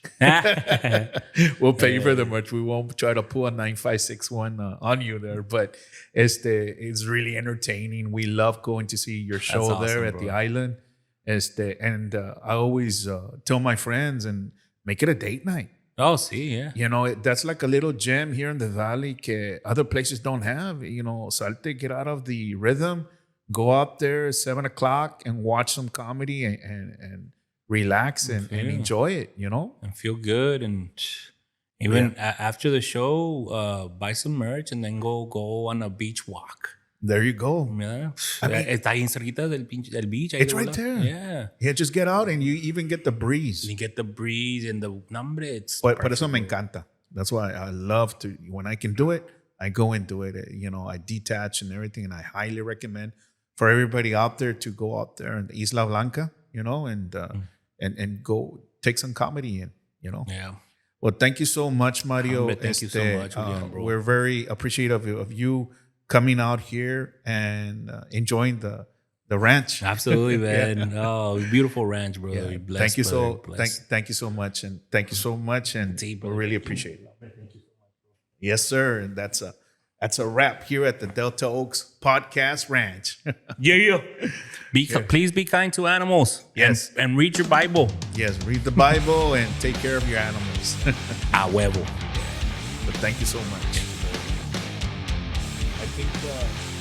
We'll pay for the merch. We won't try to pull a 9561 on you there, but it's really entertaining. We love going to see your show That's there awesome, at bro. the island. And I always tell my friends and make it a date night. Oh, see, yeah. That's like a little gem here in the valley que other places don't have. Salte, get out of the rhythm, go out there at 7:00 and watch some comedy and relax and enjoy it, And feel good, and even after the show, buy some merch and then go on a beach walk. There you go. Yeah. I mean, Está ahí cerquita del beach. It's right there. Yeah, just get out and you even get the breeze. You get the breeze and the nombre. It's Por eso me encanta. That's why I love to, when I can do it, I go and do it. I detach and everything, and I highly recommend for everybody out there to go out there in Isla Blanca, and go take some comedy in, Yeah. Well, thank you so much, Mario. Hombre, thank you so much, Julian, bro. We're very appreciative of you coming out here and enjoying the ranch. Absolutely, man. Oh, beautiful ranch, bro. Yeah. You're blessed, Thank you brother. Blessed. thank you so much, and thank you so much, and Deep, we brother. really appreciate it. Yes, sir. And that's a wrap here at the Delta Oaks Podcast Ranch. Yeah. Please be kind to animals. Yes. And read your Bible. Yes, read the Bible and take care of your animals. A huevo. But thank you so much. I think.